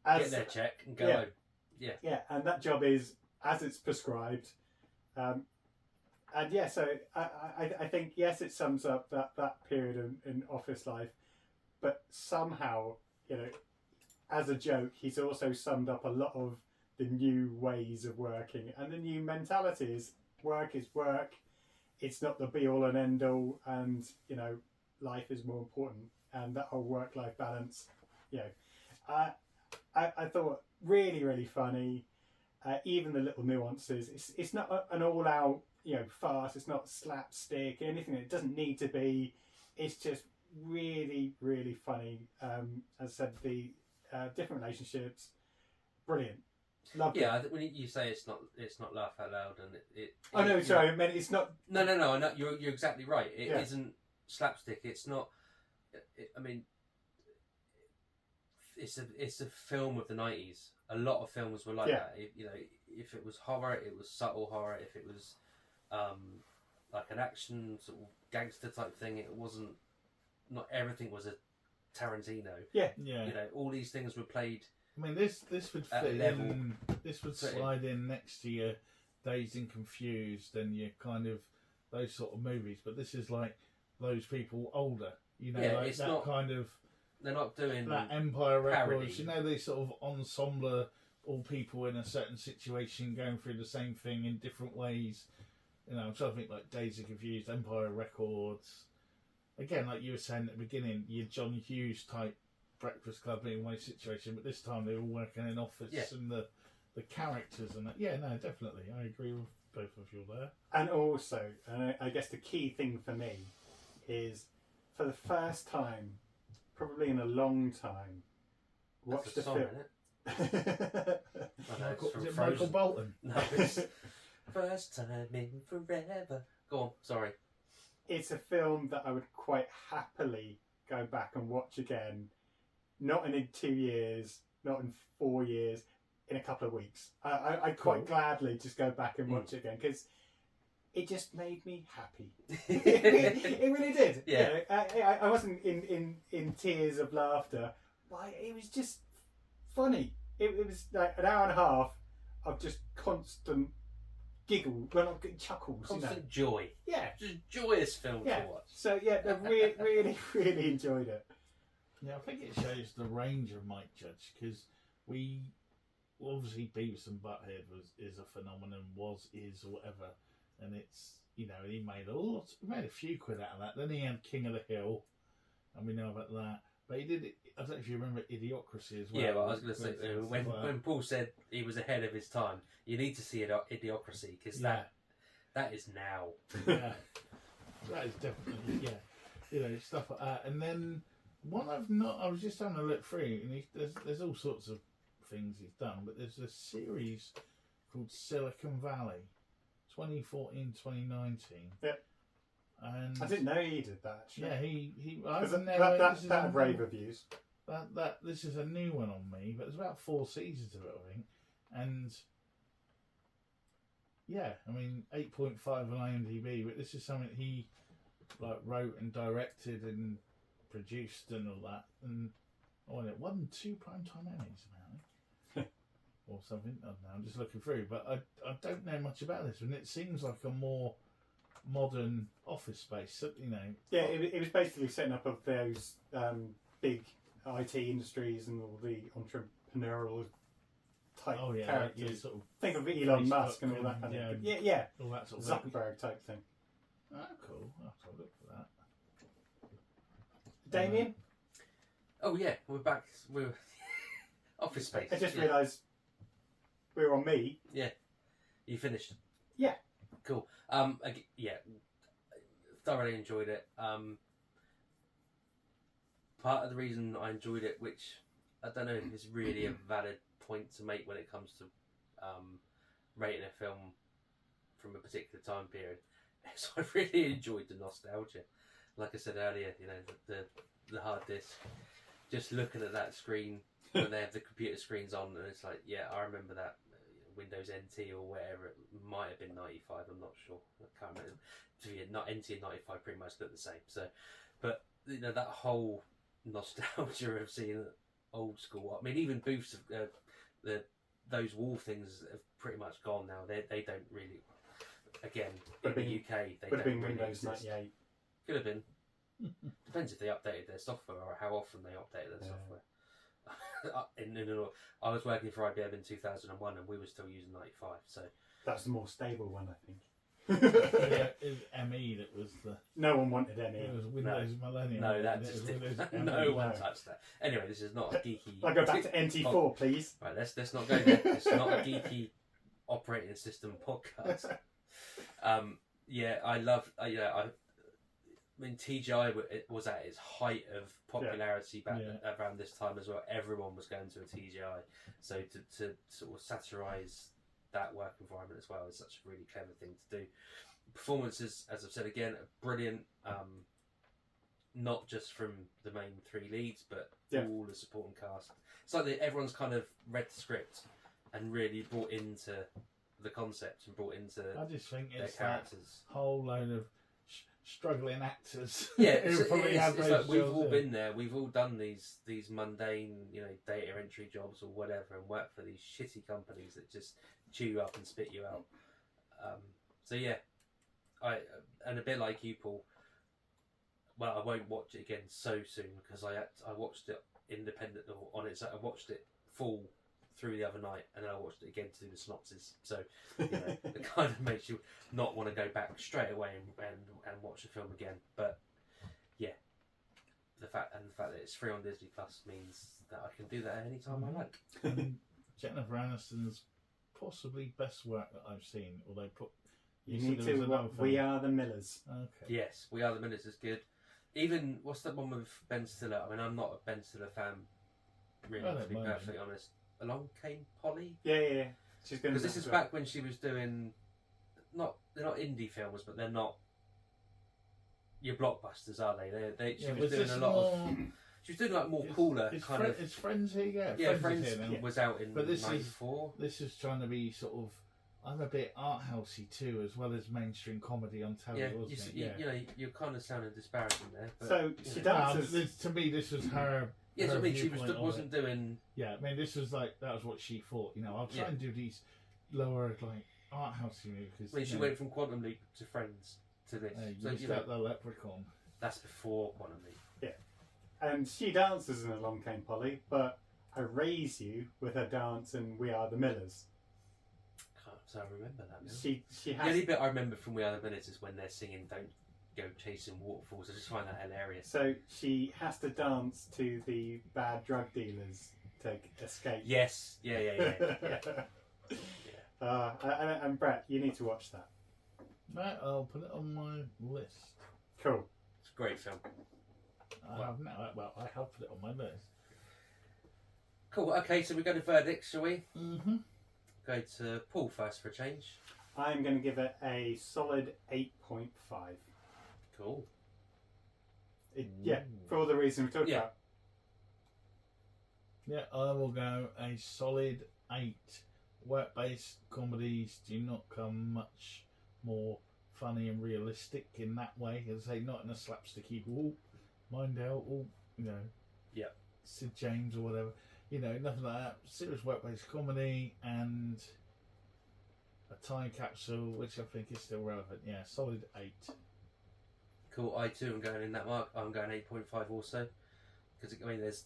get their check and go home. Yeah, and that job is as it's prescribed. And yeah, so I think, yes, it sums up that period in office life, but somehow, as a joke, he's also summed up a lot of the new ways of working and the new mentalities. Work is work. It's not the be all and end all, and life is more important. And that whole work-life balance, I thought really, really funny. Even the little nuances. It's not an all-out farce. It's not slapstick, anything. It doesn't need to be. It's just really, really funny. As I said, the different relationships, brilliant. Loved it. Yeah, when you say it's not laugh out loud, and Oh no, sorry, I meant it's not. No. I know, you're exactly right. It isn't slapstick. It's not. It's a film of the 90s. A lot of films were like that. If it was horror, it was subtle horror. If it was like an action sort of gangster type thing, it wasn't. Not everything was a Tarantino. Yeah. All these things were played. I mean, this would at fit level. in. This would slide in next to your Dazed and Confused and your kind of those sort of movies. But this is like those people older. Like it's that not kind of. They're not doing that Empire parody. Records. They sort of ensemble all people in a certain situation going through the same thing in different ways. I'm trying to think like Dazed and Confused, Empire Records. Again, like you were saying at the beginning, your John Hughes type Breakfast Club in way situation, but this time they're all working in office and the characters and that. Yeah, no, definitely. I agree with both of you there. And also, I guess the key thing for me is for the first time, probably in a long time, watch the film. Is it Michael Bolton? No, it's first time in forever. Go on, sorry. It's a film that I would quite happily go back and watch again. Not in 2 years, not in 4 years, in a couple of weeks. I'd quite Cool. gladly just go back and watch it again because it just made me happy. it It really did. Yeah. You know, I wasn't in tears of laughter, but it was just funny. It was like an hour and a half of just constant giggle, well, not chuckles. Constant joy. Yeah. Just joyous film Yeah. to watch. So yeah, I really, really enjoyed it. Yeah, I think it shows the range of Mike Judge because we obviously Beavis and Butthead is a phenomenon, is or whatever, and it's he made a few quid out of that. Then he had King of the Hill, and we know about that. But he did. I don't know if you remember Idiocracy as well. Yeah, but I was going to say when when Paul said he was ahead of his time, you need to see Idiocracy because that is now. Yeah, that is definitely stuff like that. And then one I was just having a look through, and there's all sorts of things he's done, but there's a series called Silicon Valley, 2014-2019. Yeah. And I didn't know he did that. Actually. yeah, he. That had rave reviews. This is a new one on me, but there's about 4 seasons of it, I think, and yeah, I mean 8.5 on IMDb, but this is something he wrote and directed and produced and all that, and it won 2 Primetime Emmys apparently, or something. I don't know. I'm just looking through, but I don't know much about this, and it seems like a more modern office space, Yeah, it was basically setting up of those big IT industries and all the entrepreneurial type characters. sort of Think of Elon Facebook Musk and all that kind of thing. Yeah, all that sort of Zuckerberg type thing. Oh, cool. I'll have to look for that. Damien, Oh yeah, we're back. We're Office Space. I just yeah. realised we're on me. You finished. Yeah. Cool. Thoroughly enjoyed it. Part of the reason I enjoyed it, which I don't know if is really a valid point to make when it comes to rating a film from a particular time period, is I really enjoyed the nostalgia. Like I said earlier, the hard disk, just looking at that screen when they have the computer screens on, and it's like, yeah, I remember that. Windows NT or whatever, it might have been 95, I'm not sure, I can't remember. Not NT and 95 pretty much look the same, so but that whole nostalgia of seeing old school, I mean even booths of those wall things have pretty much gone now. They don't really, again, in the UK they Would have don't been really Windows exist. 98. Could have been. Depends if they updated their software or how often they updated their software. I was working for IBM in 2001 and we were still using 95, so That's the more stable one, I think. It was ME that was the. No one wanted It any. was Windows Millennium. no, that It just was Windows didn't. ME. No one touched that. Anyway, this is not a geeky. I'll go back to NT4, please. Right, let's not go there. It's not a geeky operating system podcast. I mean, TGI was at its height of popularity back around this time as well. Everyone was going to a TGI, so to sort of satirise that work environment as well is such a really clever thing to do. Performances, as I've said again, are brilliant. Not just from the main 3 leads, but all the supporting cast. It's like everyone's kind of read the script and really brought into the concept and brought into I just think their it's characters. that whole load of struggling actors. Yeah, who probably have it's those like we've jobs, all yeah. been there. We've all done these mundane, data entry jobs or whatever, and worked for these shitty companies that just chew you up and spit you out. So yeah, and a bit like you, Paul. Well, I won't watch it again so soon because I watched it independent or on its. I watched it full through the other night, and then I watched it again to do the synopsis. So it kind of makes you not want to go back straight away and watch the film again. But yeah, the fact that it's free on Disney Plus means that I can do that any time I like. And Jennifer Aniston's possibly best work that I've seen, although You need to. We Are the Millers. Okay. Yes, We Are the Millers is good. Even what's that one with Ben Stiller? I mean, I'm not a Ben Stiller fan, really, to be perfectly honest. Along Came Polly. Yeah. She's been. Because this is back when she was doing they're not indie films, but they're not your blockbusters, are they? She was doing a lot of She was doing like more It's- cooler it's kind of. It's Friends here, yeah. Yeah, is Friends here now. was out in But this is- '94. This is trying to be sort of. I'm a bit art housey too, as well as mainstream comedy on telly, Yeah, wasn't it? you know, you're kind of sounding disparaging there. But, So you she know. dances. To me, this was her. Yes, her I mean she viewpoint of wasn't it. doing. Yeah, I mean this was like that was what she thought. You know, I'll try Yeah. and do these lower like art housey movies. I mean, she went from Quantum Leap to Friends to this. You So missed you know, out the leprechaun. that's before Quantum Leap. And she dances in Along Came Polly, but I Raise You with her dance in We Are the Millers. So I remember that now. She The has. only bit I remember from We Are the Millers is when they're singing "Don't Go Chasing Waterfalls." I just find that hilarious. So she has to dance to the bad drug dealers to escape. Yes, yeah. And Brett, you need to watch that. Right, I'll put it on my list. Cool. It's a great film. I have now. Well, I have put it on my list. Cool. Okay, so we go to verdicts, shall we? Mm-hmm. Go to Paul first for a change. I'm going to give it a solid 8.5. Cool. Yeah, for all the reasons we talked Yeah. about. Yeah, I will go a solid 8. Work-based comedies do not come much more funny and realistic in that way. As I say, not in a slapsticky, mind out, you know, Yeah. Sid James or whatever. You know, nothing like that. Serious work-based comedy and a time capsule, which I think is still relevant. Yeah, solid 8. Cool. I too am going in that mark. I'm going 8.5 also, because I mean, it's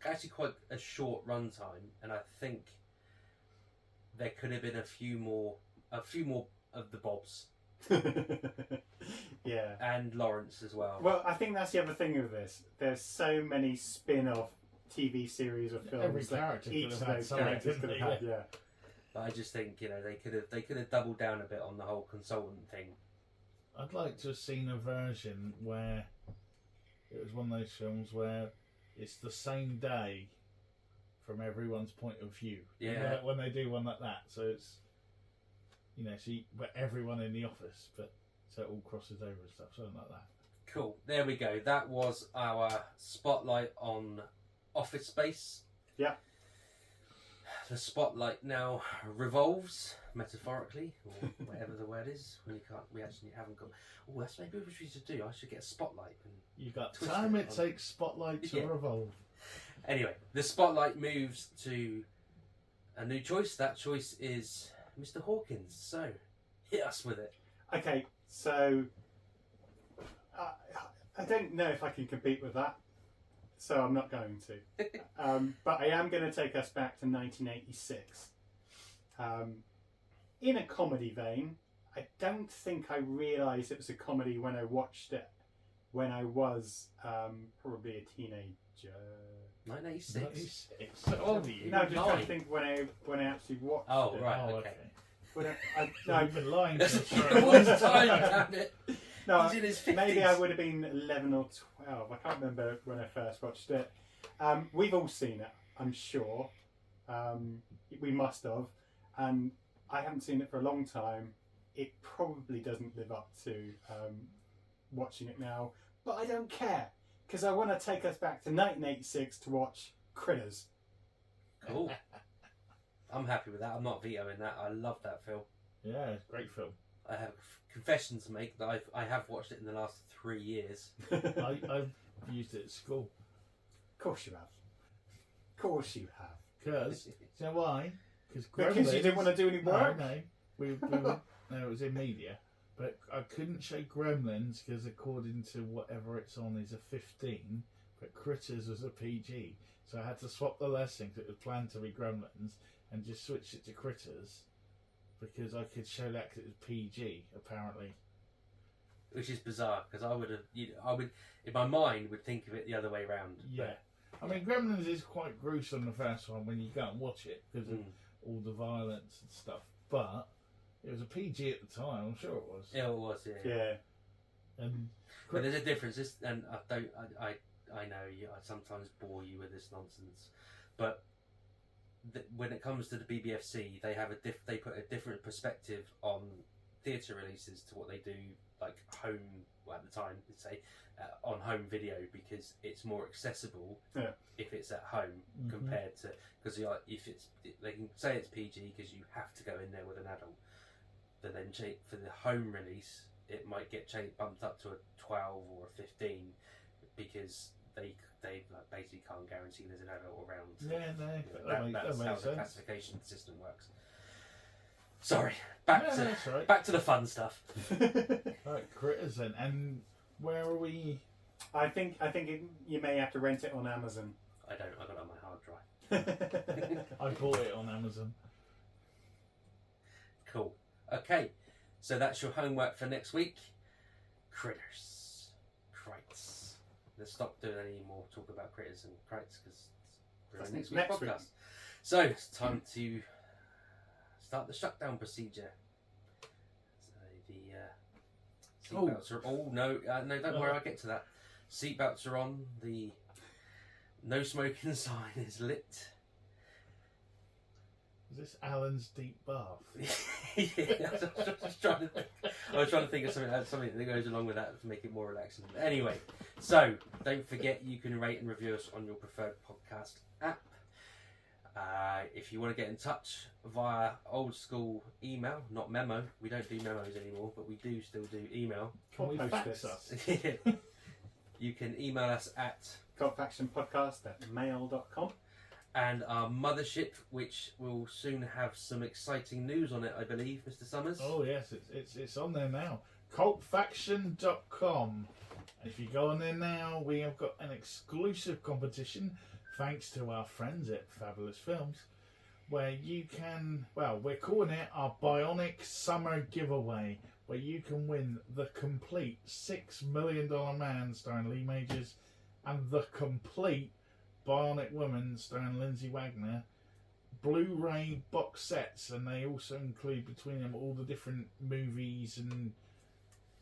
actually quite a short runtime, and I think there could have been a few more of the Bobs Yeah. and Lawrence as well. Well, I think that's the other thing with this. There's so many spin-off TV series or films Every that character each could of have had those something, characters could couldn't have they? had. Yeah. But I just think they could have doubled down a bit on the whole consultant thing. I'd like to have seen a version where it was one of those films where it's the same day from everyone's point of view. You know, Yeah. when they do one like that, so it's but everyone in the office, but so it all crosses over and stuff, something like that. Cool. There we go. That was our spotlight on Office Space. Yeah. The spotlight now revolves, metaphorically, or whatever the word is. When we actually haven't got. Oh, that's maybe what we should do. I should get a spotlight. And You got twist time it it on. takes spotlight to Yeah. revolve. Anyway, the spotlight moves to a new choice. That choice is Mr. Hawkins. So, hit us with it. Okay, so I don't know if I can compete with that, so I'm not going to. But I am going to take us back to 1986. In a comedy vein, I don't think I realised it was a comedy when I watched it when I was probably a teenager. 1986. So old are you? No, just trying Nine. to think when I actually watched Oh, it. right. Oh, okay. When No, no, you've been lying to That's us. it was time, damn it. no, He's in his 50s. maybe I would have been 11 or 12. I can't remember when I first watched it. We've all seen it, I'm sure. We must have. And I haven't seen it for a long time. It probably doesn't live up to watching it now. But I don't care. Because I want to take us back to 1986 to watch Critters. Cool. I'm happy with that. I'm not vetoing that. I love that film. Yeah, it's a great film. I have a confession to make that I have watched it in the last 3 years. I've used it at school. Of course you have. Of course you have. Because, do you know why? Because you didn't want to do any work? No, we were, no, it was in media. But I couldn't show Gremlins because according to whatever it's on is a 15, but Critters was a PG. So I had to swap the lesson because it was planned to be Gremlins and just switch it to Critters because I could show that because it was PG apparently. Which is bizarre because I would in my mind would think of it the other way around. Yeah. I mean, Gremlins is quite gruesome the first one when you go and watch it because of all the violence and stuff. But it was a PG at the time, I'm sure it was. Yeah, it was. Yeah. Yeah. And But there's a difference, and I know I sometimes bore you with this nonsense, but when it comes to the BBFC, they have they put a different perspective on theatre releases to what they do like home, well, at the time, let's say, on home video, because it's more accessible if it's at home compared to, because if it's, they can say it's PG because you have to go in there with an adult, but then for the home release it might get bumped up to a 12 or a 15 because they like basically can't guarantee there's an adult around. Yeah, no, that's that how makes the sense. classification system works. Sorry, back to the fun stuff. Right, Critters then, and where are we? I think you may have to rent it on Amazon. I got it on my hard drive. I bought it on Amazon. Cool. Okay, so that's your homework for next week. Critters. Krites. Let's stop doing any more talk about critters and krites because we're on next week's podcast. So it's time to start the shutdown procedure. So the seatbelts are... Oh, no, don't worry, I'll get to that. Seatbelts are on. The no smoking sign is lit. Is this Alan's deep bath? Yeah, I was trying to think of something that goes along with that to make it more relaxing. Anyway, so don't forget you can rate and review us on your preferred podcast app. If you want to get in touch via old school email, not memo, we don't do memos anymore, but we do still do email. Can we fax us? You can email us at cultfactionpodcast@mail.com. and our mothership, which will soon have some exciting news on it, I believe, Mr. Summers. Oh yes, it's on there now. Cultfaction.com. If you go on there now, we have got an exclusive competition, thanks to our friends at Fabulous Films, where you can, well, we're calling it our Bionic Summer Giveaway, where you can win the complete $6 Million Man starring Lee Majors and the complete Bionic Woman starring Lindsay Wagner Blu-ray box sets, and they also include between them all the different movies and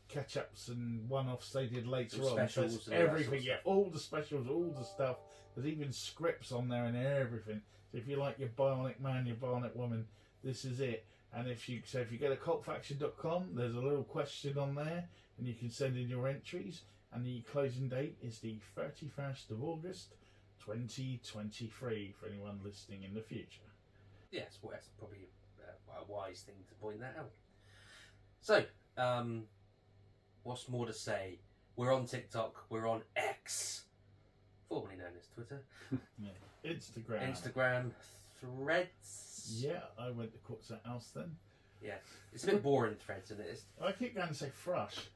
catch-ups and one-offs they did later on. Specials So everything, yeah, all the specials, all the stuff. There's even scripts on there and everything. So if you like your Bionic Man, your Bionic Woman, this is it. And if you go to cultfaction.com, there's a little question on there, and you can send in your entries. And the closing date is the 31st of August, 2023, for anyone listening in the future. Yes, well, that's probably a wise thing to point that out. So, what's more to say? We're on TikTok, we're on X, formerly known as Twitter. Yeah. Instagram. Threads. Yeah, I went to Quartz House then. Yeah, it's a bit boring, Threads, isn't it? I keep going to say Frush.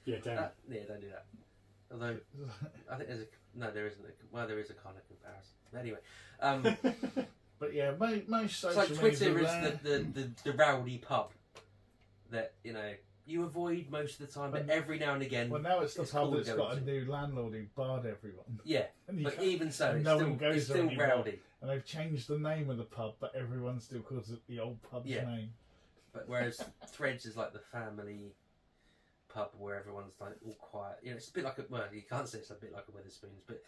Yeah, don't. Don't do that. Although, I think there isn't. Well, there is a kind of comparison. But anyway. But yeah, most social it's like Twitter media is the rowdy pub that, you avoid most of the time, but every now and again. Well, now it's the pub cool that's got a new landlord who barred everyone. Yeah, but even so, it's still anymore. rowdy. And they've changed the name of the pub, but everyone still calls it the old pub's name. But whereas Threads is like the family pub where everyone's like all quiet. It's a bit like you can't say it's a bit like a Wetherspoons, but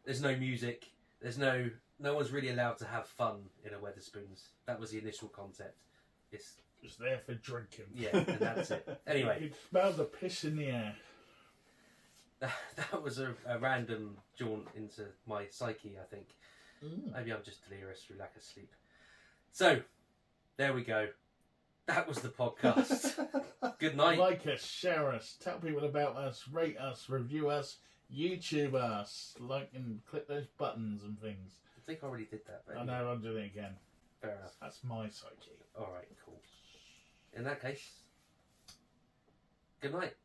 there's no music. There's no one's really allowed to have fun in a Wetherspoons. That was the initial concept. It's just there for drinking. Yeah, and that's it. Anyway, you smell the piss in the air. That was a random jaunt into my psyche, I think. Maybe I'm just delirious through lack of sleep. So, there we go. That was the podcast. Good night. Like us, share us, tell people about us, rate us, review us, YouTube us, like and click those buttons and things. I think I already did that. But I know, I'm doing it again. Fair enough. That's my psyche. Alright, cool. In that case, good night.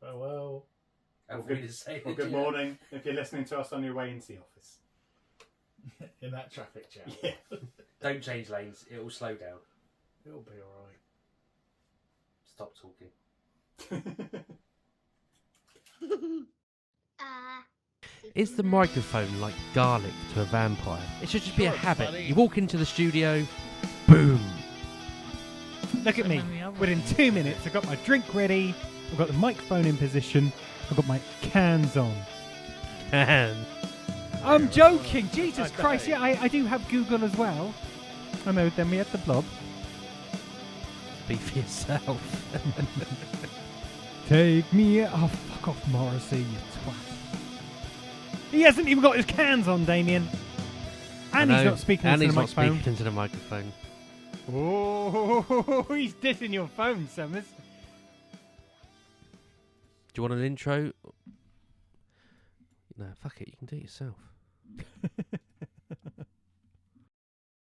Farewell. Good morning if you're listening to us on your way into the office. In that traffic jam. Yeah. Don't change lanes, it will slow down. It'll be alright. Stop talking. Is the microphone like garlic to a vampire? It should just be a habit. Funny. You walk into the studio, boom. Look at me. Within 2 minutes, I've got my drink ready, I've got the microphone in position, I've got my cans on. And I'm joking! Jesus Christ, yeah, I do have Google as well. I know, then we had the blob. speak for yourself. Take me... Oh, fuck off, Morrissey, you twat. He hasn't even got his cans on, Damien. And he's not speaking into the microphone. And he's not speaking into the microphone. Oh, he's dissing your phone, Summers. Do you want an intro? No, fuck it. You can do it yourself.